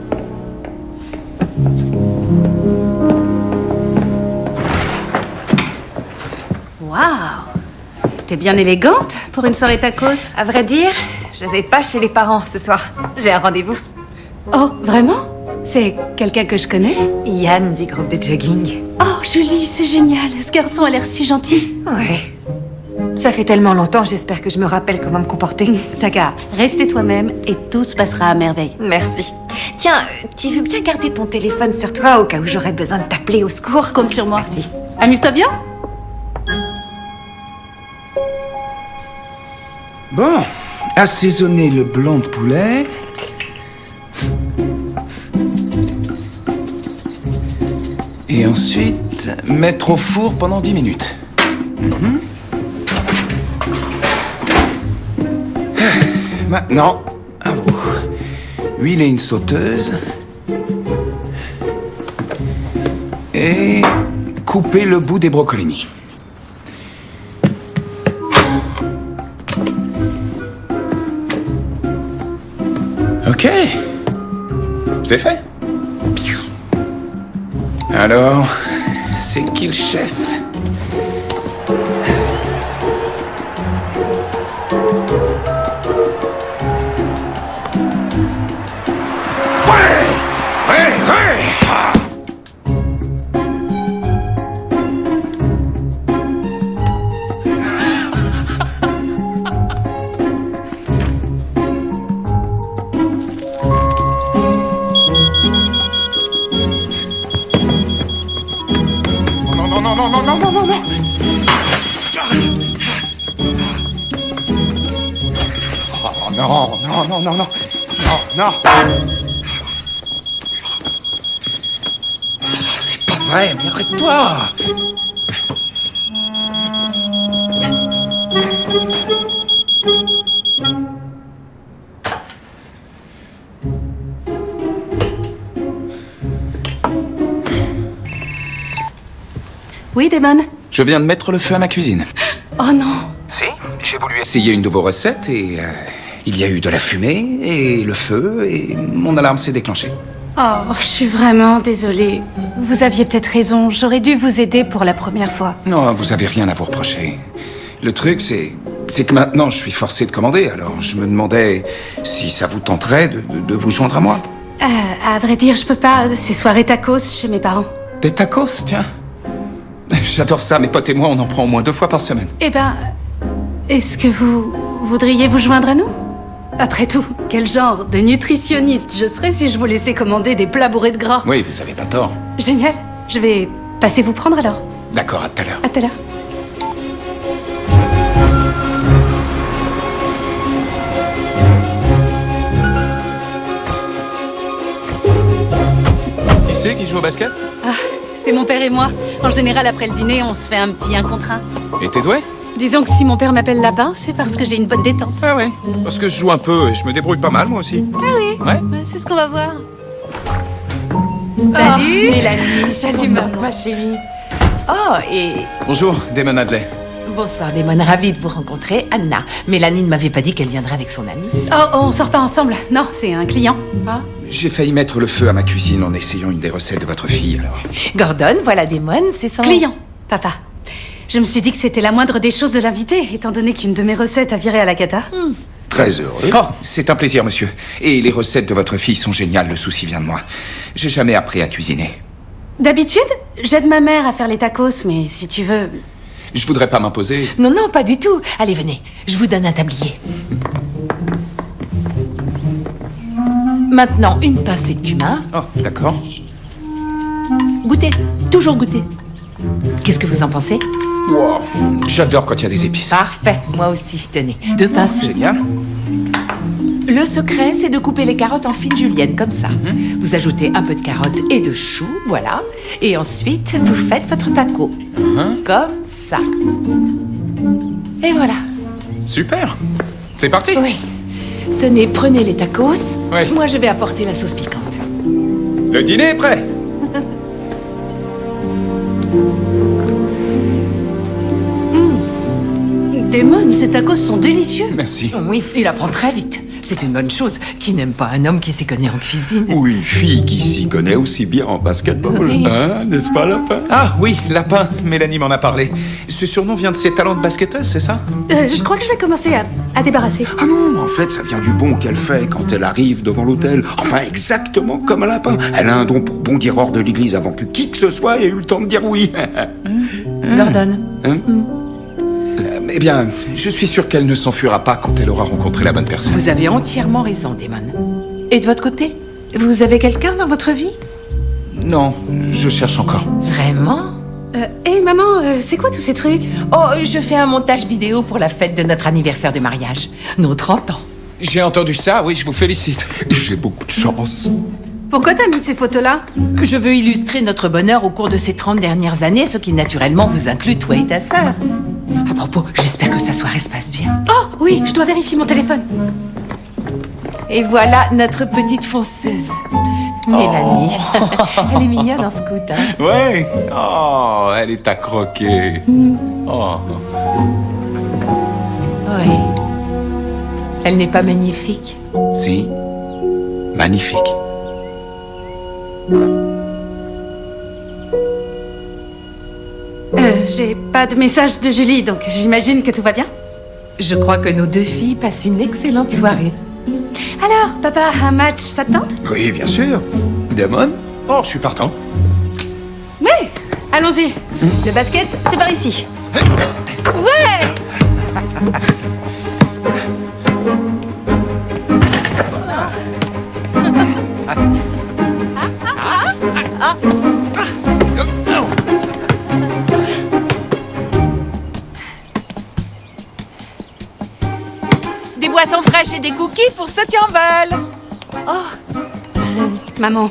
Waouh! T'es bien élégante pour une soirée tacos. À vrai dire, je vais pas chez les parents ce soir. J'ai un rendez-vous. Oh, vraiment? C'est quelqu'un que je connais? Yann du groupe de jogging. Oh, Julie, c'est génial. Ce garçon a l'air si gentil. Ouais. Ça fait tellement longtemps, j'espère que je me rappelle comment me comporter. T'as qu'à rester toi-même et tout se passera à merveille. Merci. Tiens, tu veux bien garder ton téléphone sur toi au cas où j'aurais besoin de t'appeler au secours? Compte sur moi. Merci. Amuse-toi bien. Bon, assaisonner le blanc de poulet. Et ensuite, mettre au four pendant 10 minutes. Maintenant, à vous. Huiler une sauteuse. Et couper le bout des brocolis. Ok. C'est fait. Alors, c'est qui le chef? Non. C'est pas vrai, mais arrête-toi. Oui, Damon. Je viens de mettre le feu à ma cuisine. Oh non. Si, j'ai voulu essayer une de vos recettes et il y a eu de la fumée et le feu et mon alarme s'est déclenchée. Oh, je suis vraiment désolée. Vous aviez peut-être raison. J'aurais dû vous aider pour la première fois. Non, vous avez rien à vous reprocher. Le truc, c'est que maintenant je suis forcé de commander, alors je me demandais si ça vous tenterait de vous joindre à moi. À vrai dire, je peux pas. C'est soirée tacos chez mes parents. Des tacos, tiens. J'adore ça, mes potes et moi, on en prend au moins 2 fois par semaine. Eh ben, est-ce que vous voudriez vous joindre à nous? Après tout, quel genre de nutritionniste je serais si je vous laissais commander des plats bourrés de gras? Oui, vous avez pas tort. Génial. Je vais passer vous prendre alors. D'accord, à tout à l'heure. À tout à l'heure. Qui c'est qui joue au basket? Ah, c'est mon père et moi. En général, après le dîner, on se fait un petit 1 contre 1. Et t'es doué? Disons que si mon père m'appelle Lapin, c'est parce que j'ai une bonne détente. Ah ouais. Parce que je joue un peu et je me débrouille pas mal, moi aussi. Ah oui. Ouais. C'est ce qu'on va voir. Salut Mélanie, Salut, maman, ma chérie. Oh, et Bonjour, Damon Hadley. bonsoir Damon, ravie de vous rencontrer. Anna, Mélanie ne m'avait pas dit qu'elle viendrait avec son amie. Oh, on sort pas ensemble. Non, c'est un client. J'ai failli mettre le feu à ma cuisine en essayant une des recettes de votre fille, alors. Gordon, voilà Damon, c'est son... Client, papa. Je me suis dit que c'était la moindre des choses de l'inviter, étant donné qu'une de mes recettes a viré à la cata. Très heureux. Oh, c'est un plaisir, monsieur. Et les recettes de votre fille sont géniales, le souci vient de moi. J'ai jamais appris à cuisiner. D'habitude, j'aide ma mère à faire les tacos, mais si tu veux... Je voudrais pas m'imposer. Non, non, pas du tout. Allez, venez, je vous donne un tablier. Maintenant, une pincée de cumin. Oh, d'accord. Goûtez, toujours goûtez. Qu'est-ce que vous en pensez? Wow, j'adore quand il y a des épices. Parfait, moi aussi, tenez, 2 pincées. Génial. Le secret, c'est de couper les carottes en fines juliennes, comme ça. Vous ajoutez un peu de carottes et de choux, voilà. Et ensuite, vous faites votre taco. Comme ça. Et voilà. Super. C'est parti. Oui. Tenez, prenez les tacos. Oui. Moi, je vais apporter la sauce piquante. Le dîner est prêt. Damon, ces tacos sont délicieux. Merci. Oui, il apprend très vite. C'est une bonne chose. Qui n'aime pas un homme qui s'y connaît en cuisine? Ou une fille qui s'y connaît aussi bien en basketball. Oui. Hein, n'est-ce pas, Lapin? Ah oui, Lapin, Mélanie m'en a parlé. Ce surnom vient de ses talents de basketteuse, c'est ça? Je crois que je vais commencer à débarrasser. Ah non, en fait, ça vient du bond qu'elle fait quand elle arrive devant l'hôtel. Enfin, exactement comme un lapin. Elle a un don pour bondir hors de l'église avant que qui que ce soit ait eu le temps de dire oui. Gordon. Hein? Eh bien, je suis sûr qu'elle ne s'enfuira pas quand elle aura rencontré la bonne personne. Vous avez entièrement raison, Damon. Et de votre côté? Vous avez quelqu'un dans votre vie? Non, je cherche encore. Vraiment? Hé maman, c'est quoi tous ces trucs? Oh, je fais un montage vidéo pour la fête de notre anniversaire de mariage. Nos 30 ans. J'ai entendu ça, oui, je vous félicite. J'ai beaucoup de chance. Pourquoi t'as mis ces photos-là? Je veux illustrer notre bonheur au cours de ces 30 dernières années, ce qui naturellement vous inclut toi et ta sœur. À propos, j'espère que sa soirée se passe bien. Oh oui, je dois vérifier mon téléphone. Et voilà notre petite fonceuse, Mélanie. Elle est mignonne en scout, hein? Ouais. Oh, elle est à croquer. Oh. Oui. Elle n'est pas magnifique? Si. Magnifique. J'ai pas de message de Julie, donc j'imagine que tout va bien. Je crois que nos deux filles passent une excellente soirée. Alors, papa, un match, ça te tente? Oui, bien sûr. Damon? Oh, je suis partant. Oui, allons-y. Le basket, c'est par ici. Ouais! Des boissons fraîches et des cookies pour ceux qui en veulent. Maman,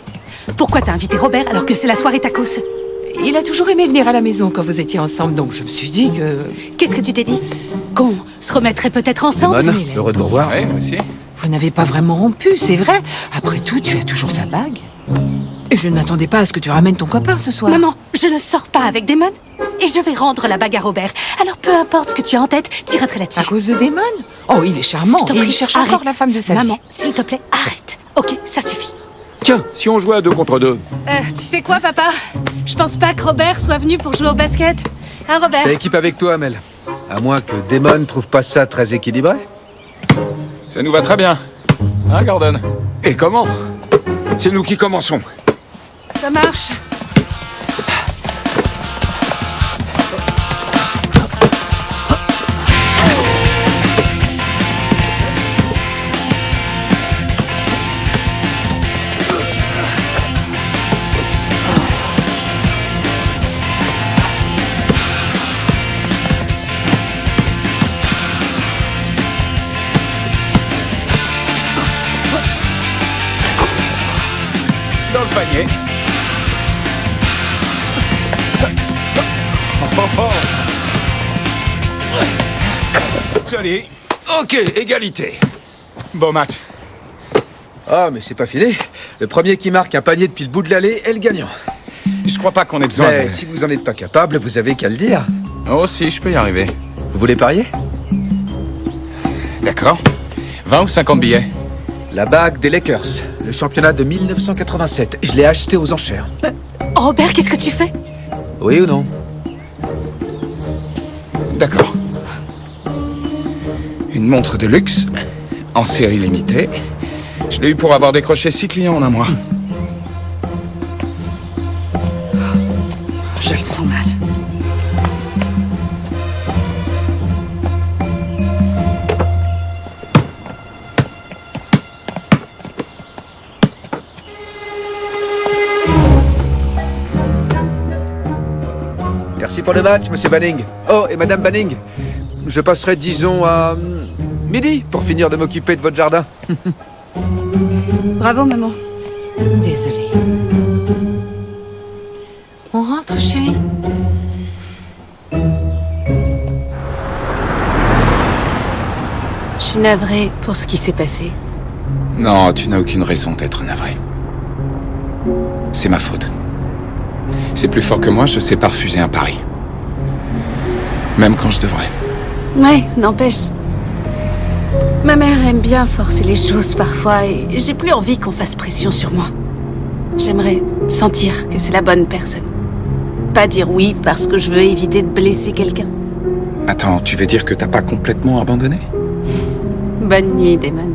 pourquoi t'as invité Robert alors que c'est la soirée tacos? Il a toujours aimé venir à la maison quand vous étiez ensemble, donc je me suis dit que... Qu'est-ce que tu t'es dit? Qu'on se remettrait peut-être ensemble? Damon, heureux de vous revoir. Ouais, moi aussi. Vous n'avez pas vraiment rompu, c'est vrai. Après tout, tu as toujours sa bague. Et je ne m'attendais pas à ce que tu ramènes ton copain ce soir. Maman, je ne sors pas avec Damon et je vais rendre la bague à Robert. Alors peu importe ce que tu as en tête, t'iras là-dessus. À cause de Damon? Oh, il est charmant. Je t'en Et prie, il cherche arrête. encore la femme de sa Maman, vie. s'il te plaît, arrête. Ok, ça suffit. Tiens, si on jouait à 2 contre 2. Tu sais quoi, papa? Je pense pas que Robert soit venu pour jouer au basket. Hein, Robert? T'as équipe avec toi, Amel. À moins que Damon trouve pas ça très équilibré. Ça nous va très bien. Hein, Gordon? Et comment? C'est nous qui commençons. Ça marche. Dans le panier. Joli. Ok, égalité. Beau match. Ah, mais c'est pas fini. Le premier qui marque un panier depuis le bout de l'allée est le gagnant. Je crois pas qu'on ait besoin Mais de... si vous en êtes pas capable, vous avez qu'à le dire. Oh si, je peux y arriver. Vous voulez parier? D'accord. 20 ou 50 billets? La bague des Lakers, le championnat de 1987. Je l'ai acheté aux enchères. Robert, qu'est-ce que tu fais? Oui ou non? D'accord. Une montre de luxe, en série limitée. Je l'ai eu pour avoir décroché 6 clients en un mois. Je le sens mal. Merci pour le match, monsieur Banning. Oh, et madame Banning. Je passerai, disons, à midi pour finir de m'occuper de votre jardin. Bravo, maman. Désolée. On rentre, chérie? Je suis navrée pour ce qui s'est passé. Non, tu n'as aucune raison d'être navré. C'est ma faute. C'est plus fort que moi, je sais pas refuser un pari. Même quand je devrais. Ouais, n'empêche. Ma mère aime bien forcer les choses parfois et j'ai plus envie qu'on fasse pression sur moi. J'aimerais sentir que c'est la bonne personne. Pas dire oui parce que je veux éviter de blesser quelqu'un. Attends, tu veux dire que t'as pas complètement abandonné? Bonne nuit, Damon.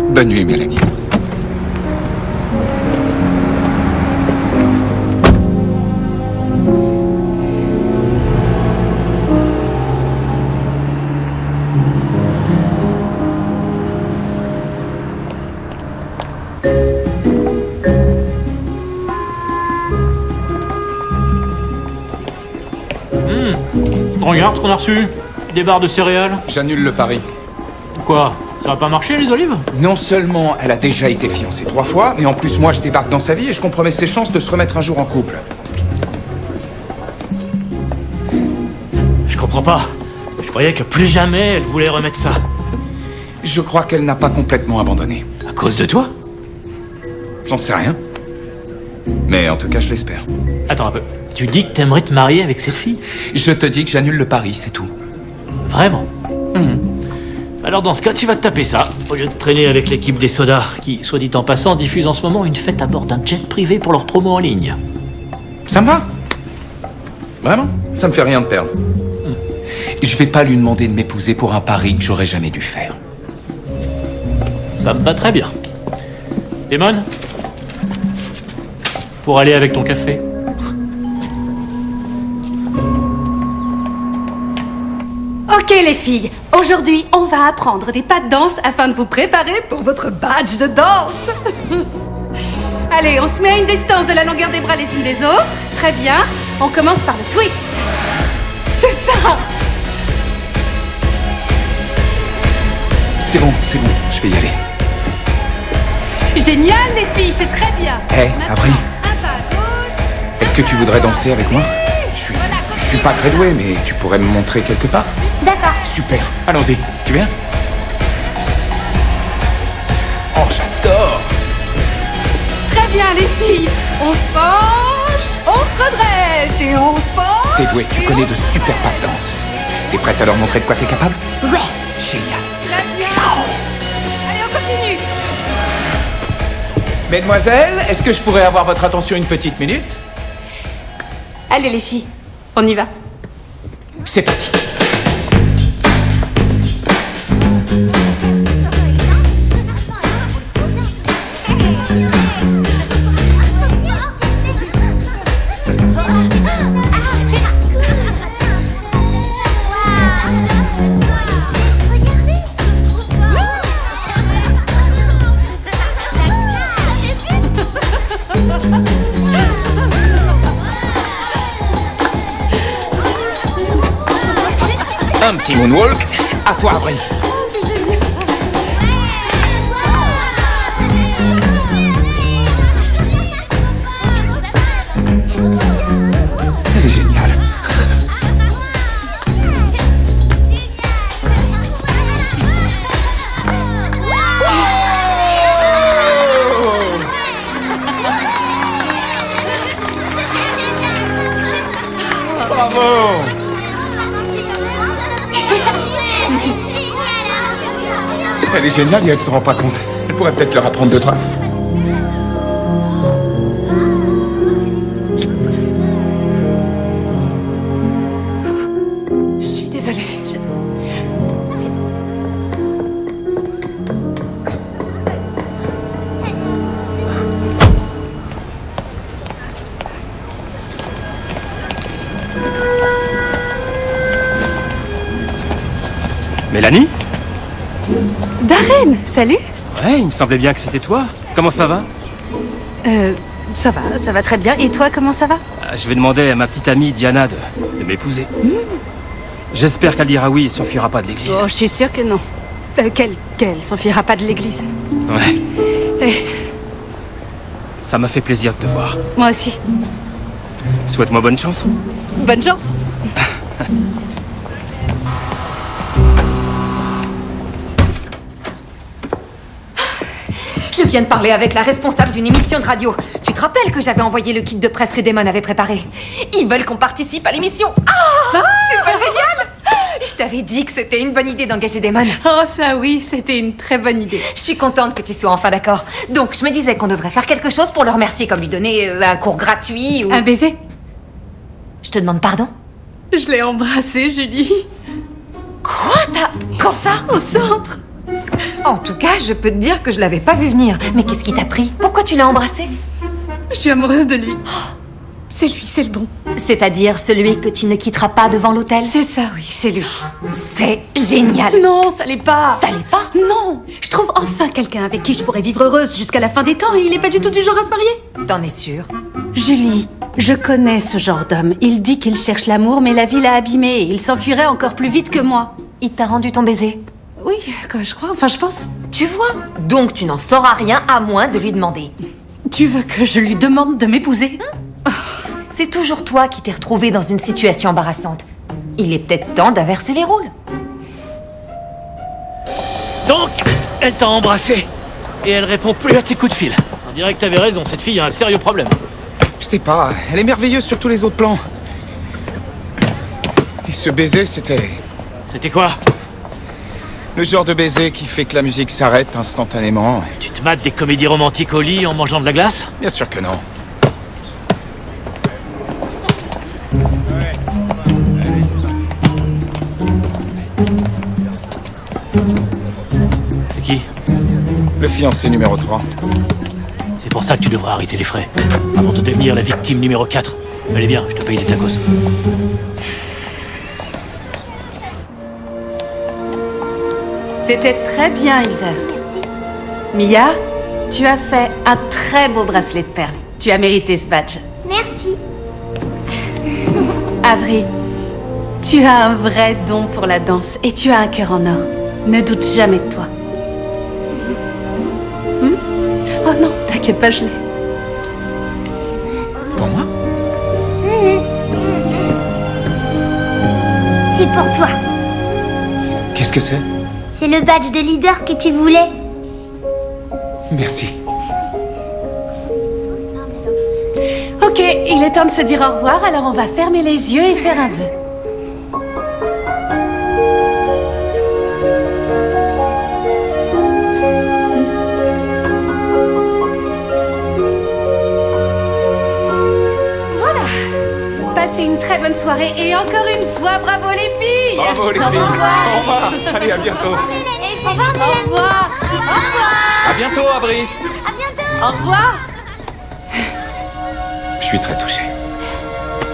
Bonne nuit, Mélanie. Regarde ce qu'on a reçu. Des barres de céréales. J'annule le pari. Quoi? Ça va pas marcher, les olives? Non seulement elle a déjà été fiancée 3 fois, mais en plus moi je débarque dans sa vie et je compromets ses chances de se remettre un jour en couple. Je comprends pas. Je croyais que plus jamais elle voulait remettre ça. Je crois qu'elle n'a pas complètement abandonné. À cause de toi? J'en sais rien. Mais en tout cas, je l'espère. Attends un peu. Tu dis que t'aimerais te marier avec cette fille? Je te dis que j'annule le pari, c'est tout. Vraiment? Alors dans ce cas, tu vas te taper ça, au lieu de traîner avec l'équipe des sodas, qui, soit dit en passant, diffuse en ce moment une fête à bord d'un jet privé pour leur promo en ligne. Ça me va. Vraiment, ça me fait rien de perdre. Je vais pas lui demander de m'épouser pour un pari que j'aurais jamais dû faire. Ça me va très bien. Damon? Pour aller avec ton café. Ok les filles, aujourd'hui on va apprendre des pas de danse afin de vous préparer pour votre badge de danse. Allez, on se met à une distance de la longueur des bras les unes des autres. Très bien, on commence par le twist. C'est ça. C'est bon, je vais y aller. Génial les filles, c'est très bien. Hé, Avril, Un pas à gauche. est-ce que tu voudrais danser avec moi? Je suis pas très doué, mais tu pourrais me montrer quelque part? D'accord. Super, allons-y. Tu viens? Oh, j'adore! Très bien les filles, on se penche, on se redresse et on se penche. T'es doué, tu connais de super pas de danse. T'es prête à leur montrer de quoi t'es capable? Ouais. Génial. Très bien. Allez, on continue. Mesdemoiselles, est-ce que je pourrais avoir votre attention une petite minute? Allez les filles, on y va. C'est parti. Un petit moonwalk. À toi, Avril. Elle est géniale. Bravo! Elle est géniale et elle se rend pas compte. Elle pourrait peut-être leur apprendre 2-3. Je suis désolée. Mélanie? Darren, salut. Ouais, il me semblait bien que c'était toi. Comment ça va? Ça va très bien. Et toi, comment ça va? Je vais demander à ma petite amie Diana de m'épouser. J'espère qu'elle dira oui et s'enfuira pas de l'église. Oh, je suis sûre que non. Qu'elle s'enfuira pas de l'église. Ouais, Eh, ça m'a fait plaisir de te voir. moi aussi. Souhaite-moi bonne chance. Bonne chance. Je viens de parler avec la responsable d'une émission de radio. Tu te rappelles que j'avais envoyé le kit de presse que Damon avait préparé? Ils veulent qu'on participe à l'émission. Ah, c'est pas génial? Je t'avais t'avais dit que c'était une bonne idée d'engager Damon. Oh, ça oui, c'était une très bonne idée. Je suis contente que tu sois enfin d'accord. Donc, je me disais qu'on devrait faire quelque chose pour le remercier, comme lui donner un cours gratuit ou... Un baiser? Je te demande pardon? Je l'ai embrassé, Julie. Quoi? Quand ça? Au centre. En tout cas, je peux te dire que je l'avais pas vu venir. Mais qu'est-ce qui t'a pris? Pourquoi tu l'as embrassé? Je suis amoureuse de lui. C'est lui, c'est le bon. C'est-à-dire celui que tu ne quitteras pas devant l'hôtel? C'est ça, oui, c'est lui. C'est génial. Non, ça l'est pas. Ça l'est pas? Non. Je trouve enfin quelqu'un avec qui je pourrais vivre heureuse jusqu'à la fin des temps et il est pas du tout du genre à se marier. T'en es sûre? Julie, je connais ce genre d'homme. Il dit qu'il cherche l'amour, mais la vie l'a abîmé et il s'enfuirait encore plus vite que moi. Il t'a rendu ton baiser? Oui, je crois, enfin je pense. Tu vois? Donc tu n'en sauras rien à moins de lui demander. Tu veux que je lui demande de m'épouser? C'est toujours toi qui t'es retrouvé dans une situation embarrassante. Il est peut-être temps d'inverser les rôles. Donc, elle t'a embrassé. Et elle répond plus à tes coups de fil. On dirait que t'avais raison, cette fille a un sérieux problème. Je sais pas, elle est merveilleuse sur tous les autres plans. Et ce baiser, c'était... C'était quoi? Le genre de baiser qui fait que la musique s'arrête instantanément. Tu te mates des comédies romantiques au lit en mangeant de la glace? Bien sûr que non. C'est qui? Le fiancé numéro 3. C'est pour ça que tu devrais arrêter les frais. Avant de devenir la victime numéro 4. Allez viens, je te paye des tacos. C'était très bien, Isa. Merci. Mia, tu as fait un très beau bracelet de perles. Tu as mérité ce badge. Merci. Avery, tu as un vrai don pour la danse et tu as un cœur en or. Ne doute jamais de toi. Oh non, t'inquiète pas, je l'ai. Pour moi? C'est pour toi. Qu'est-ce que c'est? C'est le badge de leader que tu voulais. Merci. Ok, il est temps de se dire au revoir, alors on va fermer les yeux et faire un vœu. Passez une très bonne soirée et encore une fois, bravo les filles! Bravo les filles! Au revoir! Au revoir! Allez, à bientôt! Au revoir, Au revoir! Au revoir! À bientôt, Avery! À bientôt. Au revoir! Je suis très touché.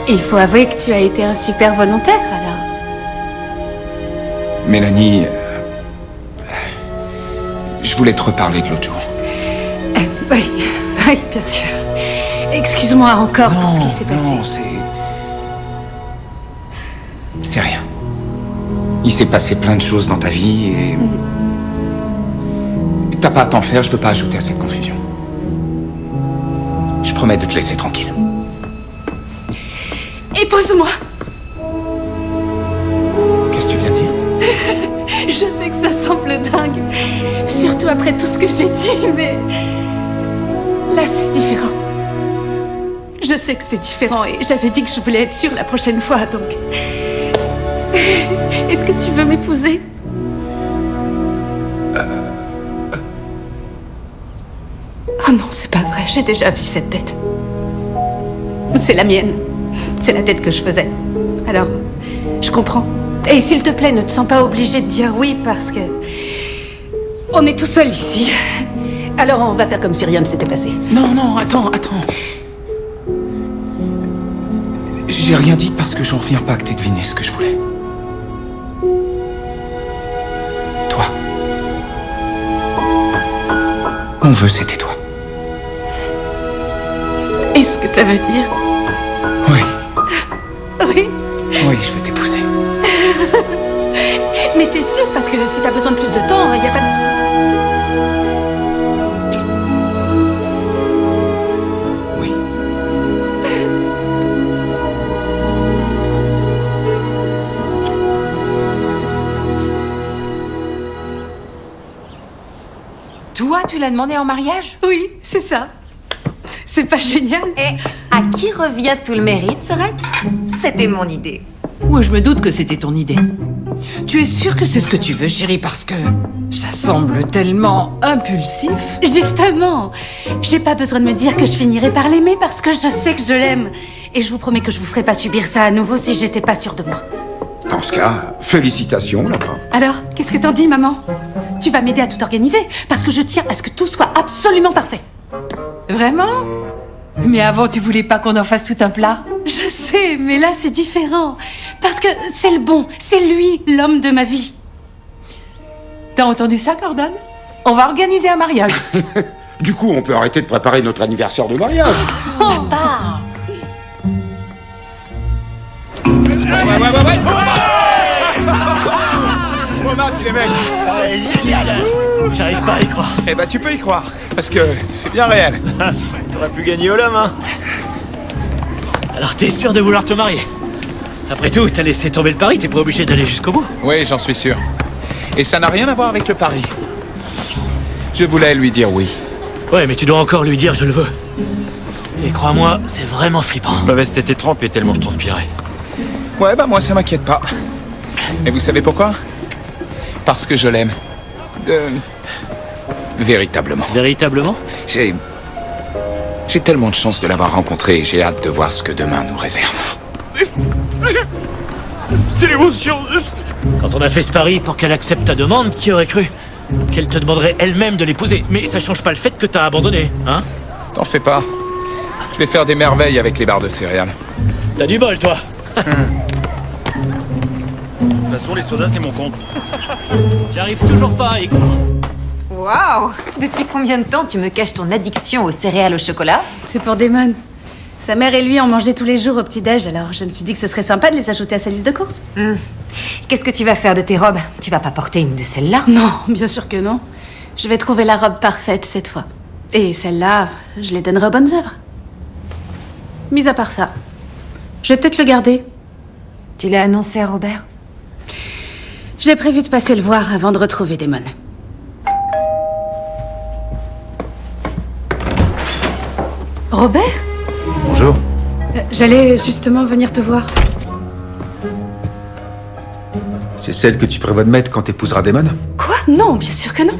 Il faut avouer que tu as été un super volontaire, alors. Mélanie, je voulais te reparler de l'autre jour. Oui, oui, bien sûr. Excuse-moi encore pour ce qui s'est passé. Non, c'est rien. Il s'est passé plein de choses dans ta vie et... T'as pas à t'en faire, je peux pas ajouter à cette confusion. Je promets de te laisser tranquille. Épouse-moi! Qu'est-ce que tu viens de dire? Je sais que ça semble dingue, surtout après tout ce que j'ai dit, mais... Là, c'est différent. Je sais que c'est différent et j'avais dit que je voulais être sûre la prochaine fois, donc... Est-ce que tu veux m'épouser? Oh non, c'est pas vrai, j'ai déjà vu cette tête. C'est la mienne. C'est la tête que je faisais. Alors, je comprends. Et s'il te plaît, ne te sens pas obligé de dire oui parce que... On est tout seul ici. Alors on va faire comme si rien ne s'était passé. Non, attends. J'ai rien dit parce que j'en reviens pas que t'aies deviné ce que je voulais. Toi. Mon vœu, c'était toi. Est-ce que ça veut dire... Oui. Oui. Oui, je veux t'épouser. Mais t'es sûre? Parce que si t'as besoin de plus de temps, il y a pas de... Oui. Toi, tu l'as demandé en mariage? Oui, c'est ça. C'est pas génial? Et à qui revient tout le mérite, Sorette? C'était mon idée. Ouais, je me doute que c'était ton idée. Tu es sûre que c'est ce que tu veux, chérie, parce que ça semble tellement impulsif. Justement, j'ai pas besoin de me dire que je finirai par l'aimer parce que je sais que je l'aime. Et je vous promets que je vous ferai pas subir ça à nouveau si j'étais pas sûre de moi. Dans ce cas, félicitations, là-bas. Alors, qu'est-ce que t'en dis, maman? Tu vas m'aider à tout organiser parce que je tiens à ce que tout soit absolument parfait. Vraiment? Mais avant, tu voulais pas qu'on en fasse tout un plat? Je sais, mais là c'est différent. Parce que c'est le bon, c'est lui, l'homme de ma vie. T'as entendu ça, Gordon? On va organiser un mariage. Du coup, on peut arrêter de préparer notre anniversaire de mariage. Papa! Ouais. Bon match, les mecs. Génial. J'arrive pas à y croire. Eh ben, tu peux y croire, parce que c'est bien réel. T'aurais pu gagner au lame, hein. Alors t'es sûr de vouloir te marier? Après tout, t'as laissé tomber le pari, t'es pas obligé d'aller jusqu'au bout. Oui, j'en suis sûr. Et ça n'a rien à voir avec le pari. Je voulais lui dire oui. Ouais, mais tu dois encore lui dire je le veux. Et crois-moi, c'est vraiment flippant. Ma veste était trempée tellement je transpirais. Ouais, bah moi ça m'inquiète pas. Et vous savez pourquoi? Parce que je l'aime. Véritablement. Véritablement? J'ai tellement de chance de l'avoir rencontré et j'ai hâte de voir ce que demain nous réserve. C'est l'émotion. Quand on a fait ce pari pour qu'elle accepte ta demande, qui aurait cru qu'elle te demanderait elle-même de l'épouser? Mais ça change pas le fait que t'as abandonné, hein? T'en fais pas. Je vais faire des merveilles avec les barres de céréales. T'as du bol, toi. De toute façon, les sodas, c'est mon compte. J'arrive toujours pas à y croire. Waouh! Depuis combien de temps tu me caches ton addiction aux céréales au chocolat? C'est pour Damon. Sa mère et lui en mangeaient tous les jours au petit-déj, alors je me suis dit que ce serait sympa de les ajouter à sa liste de courses. Qu'est-ce que tu vas faire de tes robes? Tu vas pas porter une de celles-là? Non, bien sûr que non. Je vais trouver la robe parfaite cette fois. Et celle-là, je les donnerai aux bonnes œuvres. Mis à part ça, je vais peut-être le garder. Tu l'as annoncé à Robert? J'ai prévu de passer le voir avant de retrouver Damon. Robert? Bonjour. J'allais justement venir te voir. C'est celle que tu prévois de mettre quand t'épouseras Damon? Quoi? Non, bien sûr que non.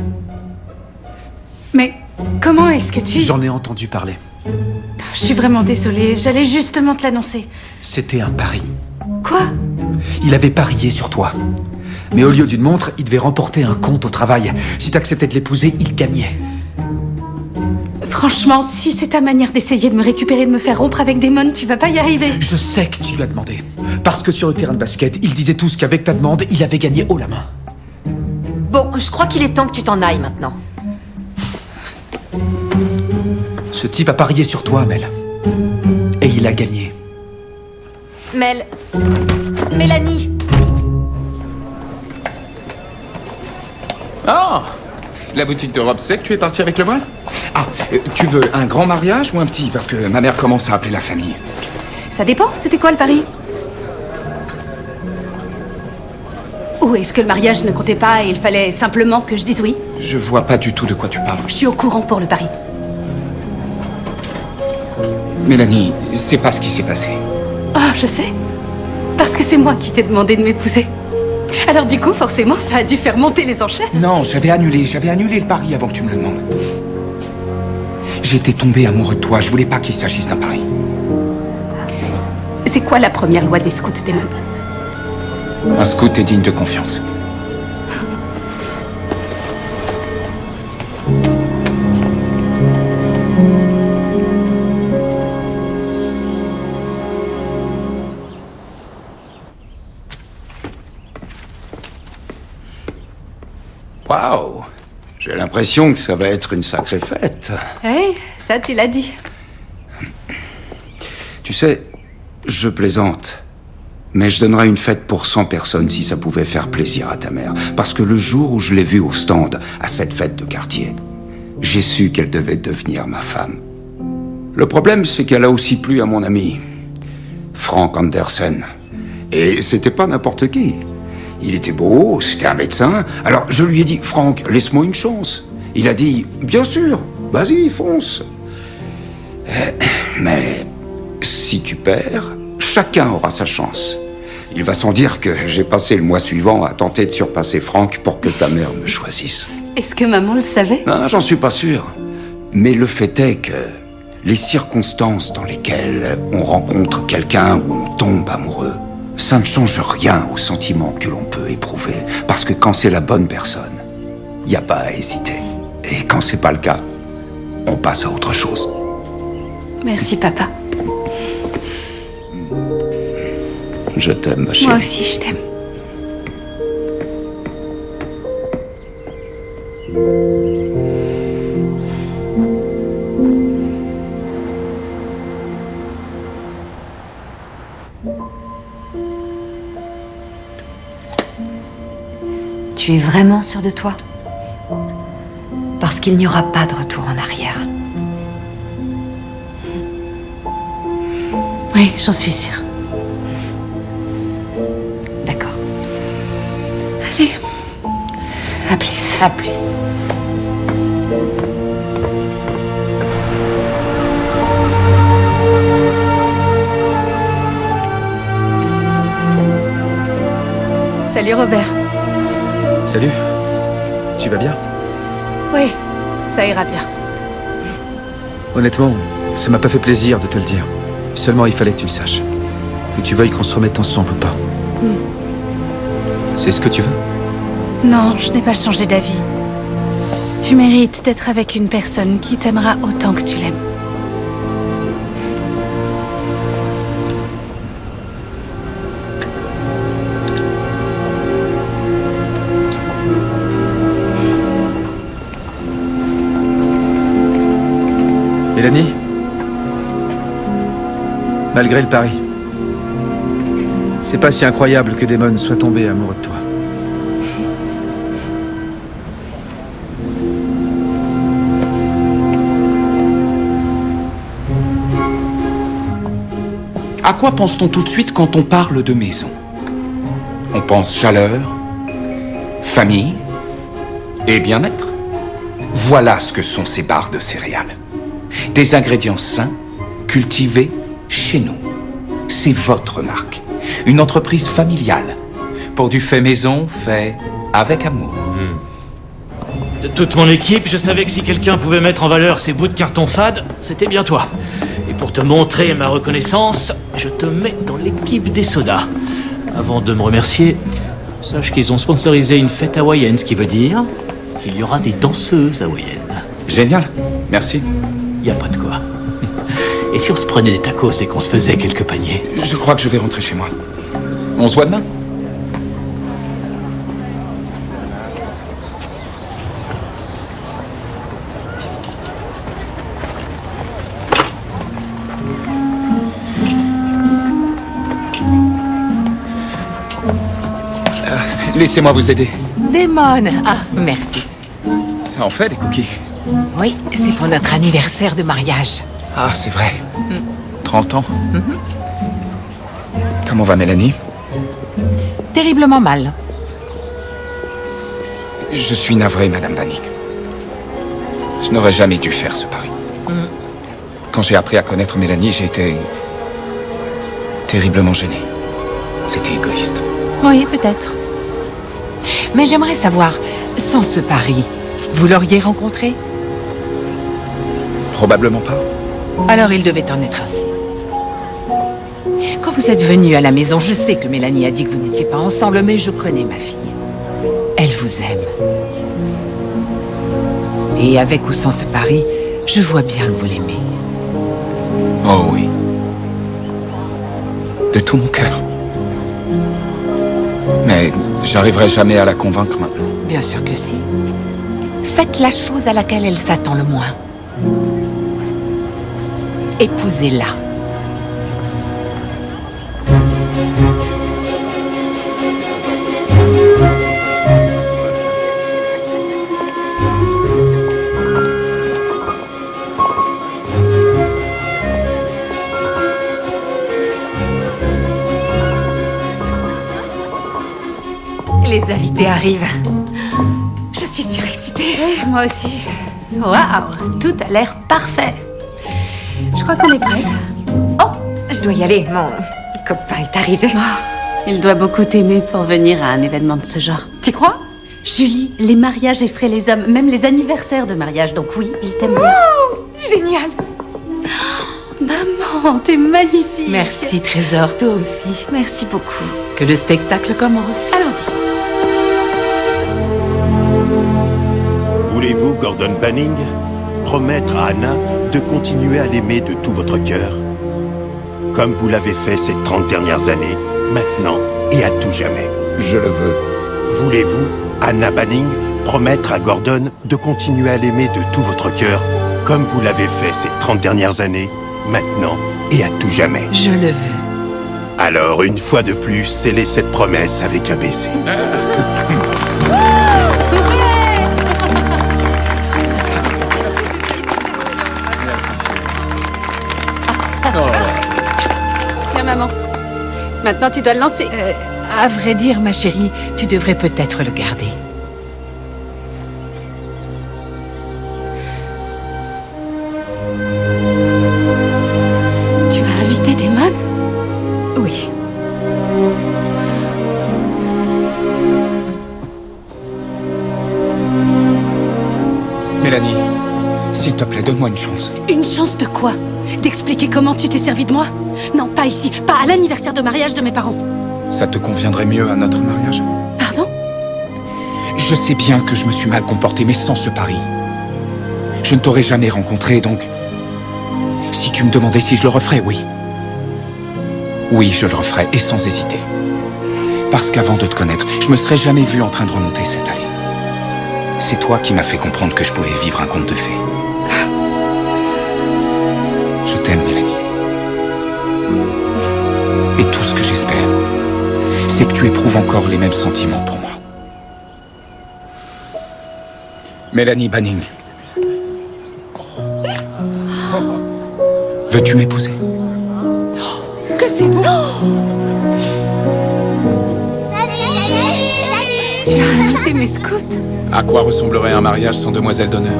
Mais comment est-ce que tu... J'en ai entendu parler. Je suis vraiment désolée, j'allais justement te l'annoncer. C'était un pari. Quoi? Il avait parié sur toi. Mais au lieu d'une montre, il devait remporter un compte au travail. Si t'acceptais de l'épouser, il gagnait. Franchement, si c'est ta manière d'essayer de me récupérer, de me faire rompre avec Damon, tu vas pas y arriver. Je sais que tu lui as demandé. Parce que sur le terrain de basket, il disait tous qu'avec ta demande, il avait gagné haut la main. Bon, je crois qu'il est temps que tu t'en ailles maintenant. Ce type a parié sur toi, Mel. Et il a gagné. Mélanie. Ah! La boutique de robe sait que tu es parti avec le voile? Ah, tu veux un grand mariage ou un petit? Parce que ma mère commence à appeler la famille. Ça dépend, c'était quoi le pari? Ou est-ce que le mariage ne comptait pas et il fallait simplement que je dise oui? Je vois pas du tout de quoi tu parles. Je suis au courant pour le pari. Mélanie, c'est pas ce qui s'est passé. Ah, je sais. Parce que c'est moi qui t'ai demandé de m'épouser. Alors du coup, forcément, ça a dû faire monter les enchères. Non, j'avais annulé le pari avant que tu me le demandes. J'étais tombé amoureux de toi, je voulais pas qu'il s'agisse d'un pari. C'est quoi la première loi des scouts, Damon? Un scout est digne de confiance. Waouh! J'ai l'impression que ça va être une sacrée fête. Hey, ça tu l'as dit. Tu sais, je plaisante. Mais je donnerais une fête pour 100 personnes si ça pouvait faire plaisir à ta mère. Parce que le jour où je l'ai vue au stand, à cette fête de quartier, j'ai su qu'elle devait devenir ma femme. Le problème, c'est qu'elle a aussi plu à mon ami, Frank Andersen. Et c'était pas n'importe qui. Il était beau, c'était un médecin. Alors je lui ai dit, Frank, laisse-moi une chance. Il a dit, bien sûr, vas-y, fonce. Mais si tu perds, chacun aura sa chance. Il va sans dire que j'ai passé le mois suivant à tenter de surpasser Franck pour que ta mère me choisisse. Est-ce que maman le savait? Non, j'en suis pas sûr. Mais le fait est que les circonstances dans lesquelles on rencontre quelqu'un ou on tombe amoureux, ça ne change rien aux sentiments que l'on peut éprouver. Parce que quand c'est la bonne personne, il n'y a pas à hésiter. Et quand c'est pas le cas, on passe à autre chose. Merci, papa. Je t'aime, ma chérie. Moi aussi, je t'aime. Tu es vraiment sûr de toi? Parce qu'il n'y aura pas de retour en arrière. Oui, j'en suis sûre. D'accord. Allez. À plus. À plus. Salut Robert. Salut. Tu vas bien? Oui, ça ira bien. Honnêtement, ça m'a pas fait plaisir de te le dire. Seulement, il fallait que tu le saches. Que tu veuilles qu'on se remette ensemble ou pas. C'est ce que tu veux? Non, je n'ai pas changé d'avis. Tu mérites d'être avec une personne qui t'aimera autant que tu l'aimes. Mélanie? Malgré le pari, c'est pas si incroyable que Damon soit tombé amoureux de toi. À quoi pense-t-on tout de suite quand on parle de maison? On pense chaleur, famille et bien-être. Voilà ce que sont ces barres de céréales. Des ingrédients sains, cultivés chez nous. C'est votre marque. Une entreprise familiale. Pour du fait maison, fait avec amour. De toute mon équipe, je savais que si quelqu'un pouvait mettre en valeur ces bouts de carton fade, c'était bien toi. Et pour te montrer ma reconnaissance, je te mets dans l'équipe des sodas. Avant de me remercier, sache qu'ils ont sponsorisé une fête hawaïenne, ce qui veut dire qu'il y aura des danseuses hawaïennes. Génial, merci. Y a pas de quoi. Et si on se prenait des tacos et qu'on se faisait quelques paniers? Je crois que je vais rentrer chez moi. On se voit demain? Laissez-moi vous aider. Damon, ah, merci. Ça en fait des cookies. Oui, c'est pour notre anniversaire de mariage. Ah, c'est vrai. 30 ans. Comment va Mélanie? Terriblement mal. Je suis navré, Madame Banning. Je n'aurais jamais dû faire ce pari. Quand j'ai appris à connaître Mélanie, j'ai été terriblement gêné. C'était égoïste. Oui, peut-être. Mais j'aimerais savoir, sans ce pari, vous l'auriez rencontré? Probablement pas. Alors il devait en être ainsi. Quand vous êtes venu à la maison, je sais que Mélanie a dit que vous n'étiez pas ensemble, mais je connais ma fille. Elle vous aime. Et avec ou sans ce pari, je vois bien que vous l'aimez. Oh oui. De tout mon cœur. Mais j'arriverai jamais à la convaincre maintenant. Bien sûr que si. Faites la chose à laquelle elle s'attend le moins. Épousez-la. Les invités arrivent. Je suis surexcitée. Oui, moi aussi. Waouh, tout a l'air parfait. Je crois qu'on est prête. Oh, je dois y aller. Mon copain est arrivé. Il doit beaucoup t'aimer pour venir à un événement de ce genre. Tu crois? Julie, les mariages effraient les hommes, même les anniversaires de mariage, donc oui, il t'aime bien. Oh, génial! Maman, t'es magnifique. Merci, Trésor, toi aussi. Merci beaucoup. Que le spectacle commence. Allons-y. Voulez-vous, Gordon Banning, promettre à Anna de continuer à l'aimer de tout votre cœur, comme vous l'avez fait ces 30 dernières années, maintenant et à tout jamais? Je le veux. Voulez-vous, Anna Banning, promettre à Gordon de continuer à l'aimer de tout votre cœur, comme vous l'avez fait ces 30 dernières années, maintenant et à tout jamais? Je le veux. Alors, une fois de plus, scellez cette promesse avec un baiser. Tiens, maman. Maintenant, tu dois le lancer. À vrai dire, ma chérie, tu devrais peut-être le garder. Tu as invité Damon? Oui. Mélanie, s'il te plaît, donne-moi une chance. Une chance de quoi? D'expliquer comment tu t'es servi de moi? Non, pas ici, pas à l'anniversaire de mariage de mes parents. Ça te conviendrait mieux à notre mariage? Pardon? Je sais bien que je me suis mal comporté, mais sans ce pari, je ne t'aurais jamais rencontré, donc... Si tu me demandais si je le referais, oui. Oui, je le referais, et sans hésiter. Parce qu'avant de te connaître, je me serais jamais vu en train de remonter cette allée. C'est toi qui m'as fait comprendre que je pouvais vivre un conte de fées. Je t'aime, Mélanie. Et tout ce que j'espère, c'est que tu éprouves encore les mêmes sentiments pour moi. Mélanie Banning. Veux-tu m'épouser? Que c'est beau! Tu as invité mes scouts? À quoi ressemblerait un mariage sans demoiselle d'honneur?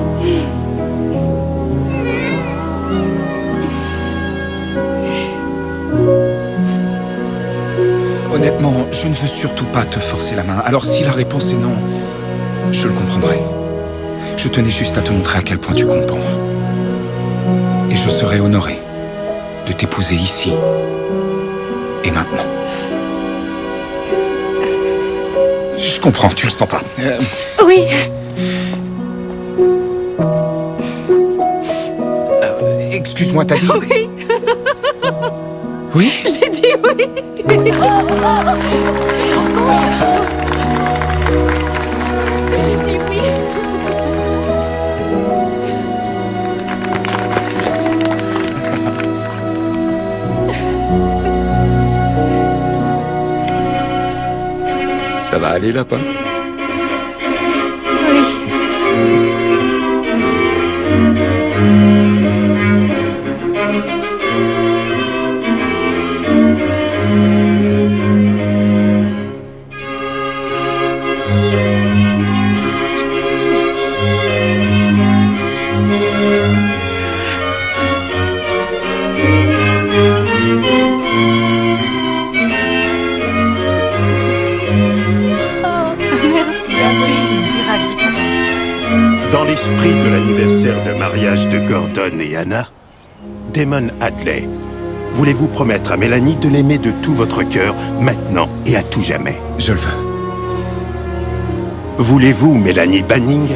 Honnêtement, je ne veux surtout pas te forcer la main. Alors si la réponse est non, je le comprendrai. Je tenais juste à te montrer à quel point tu comptes pour moi. Et je serai honoré de t'épouser ici et maintenant. Je comprends, tu le sens pas. Oui. Excuse-moi, t'as dit? Oui. Oui? J'ai dit oui. J'ai dit oui. Ça va aller, lapin? Oui. Dans l'esprit de l'anniversaire de mariage de Gordon et Anna, Damon Hadley, voulez-vous promettre à Mélanie de l'aimer de tout votre cœur, maintenant et à tout jamais? Je le veux. Voulez-vous, Mélanie Banning,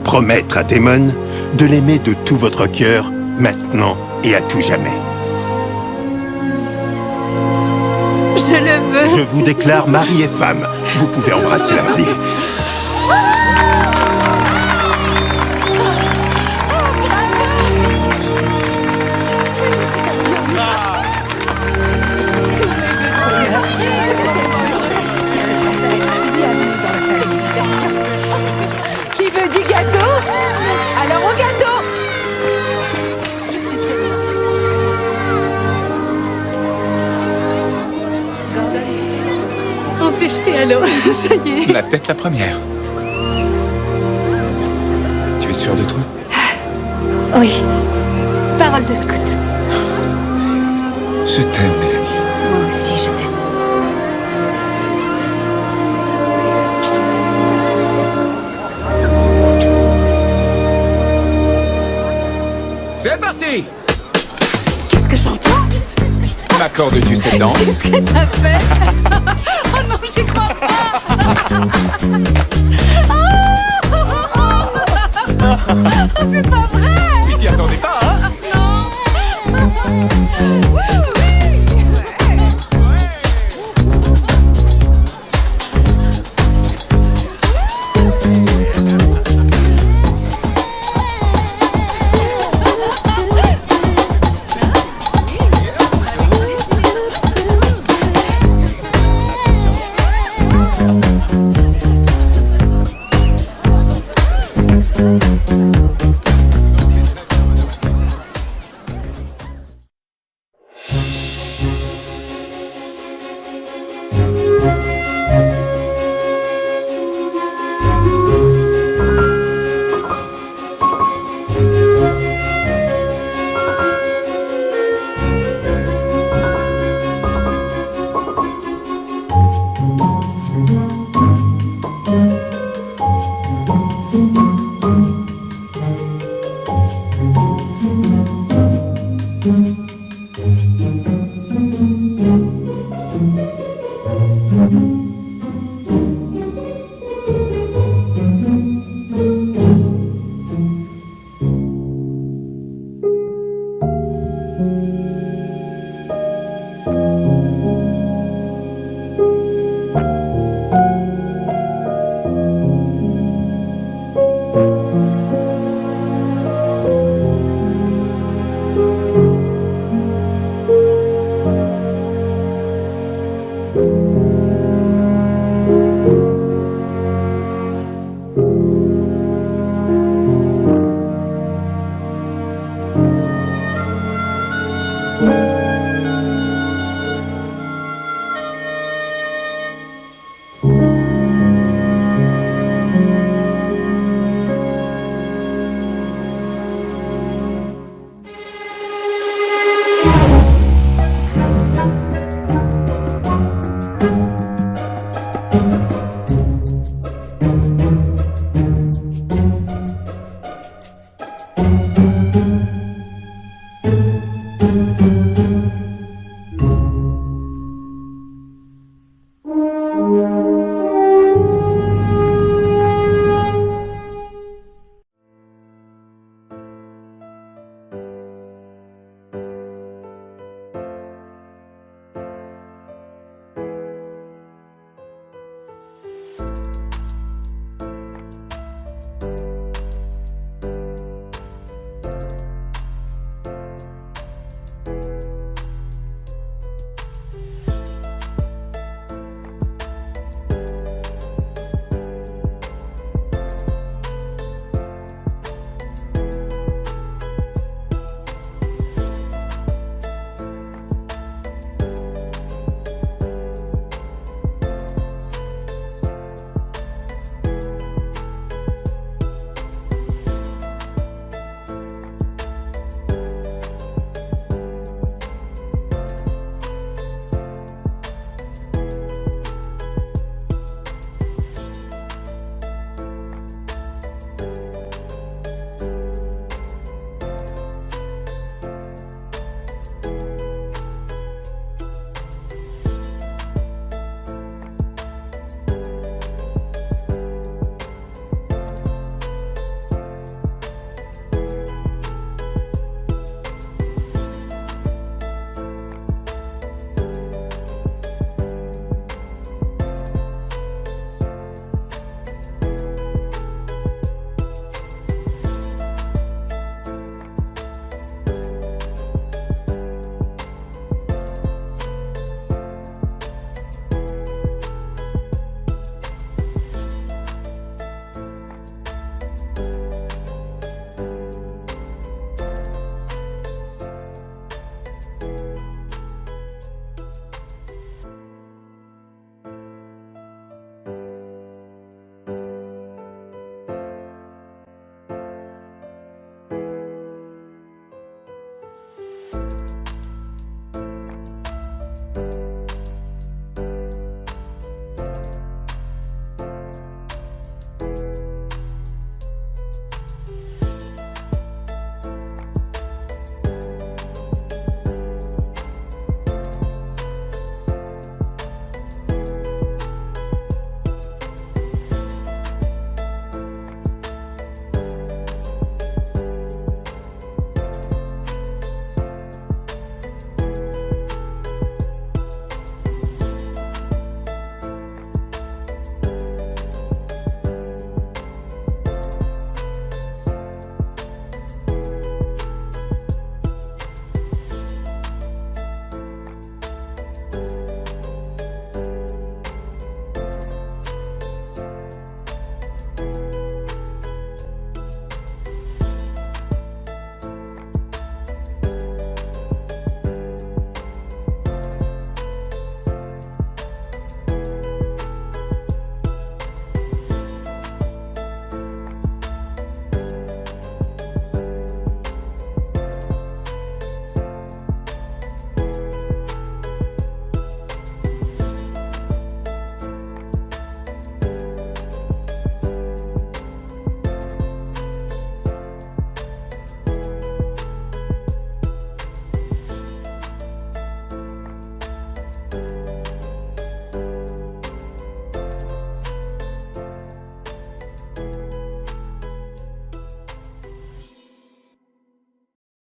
promettre à Damon de l'aimer de tout votre cœur, maintenant et à tout jamais? Je le veux. Je vous déclare mari et femme. Vous pouvez embrasser la mariée. Qui veut du gâteau? Alors au gâteau! On s'est jeté à l'eau. Ça y est. La tête la première. Tu es sûre de toi? Oui. Parole de scout. Je t'aime, Mélanie. Moi aussi, je t'aime. M'accordes-tu cette danse? Qu'est-ce que t'as fait? Oh non, j'y crois pas. Oh, c'est pas vrai. Tu t'y attendais pas, hein?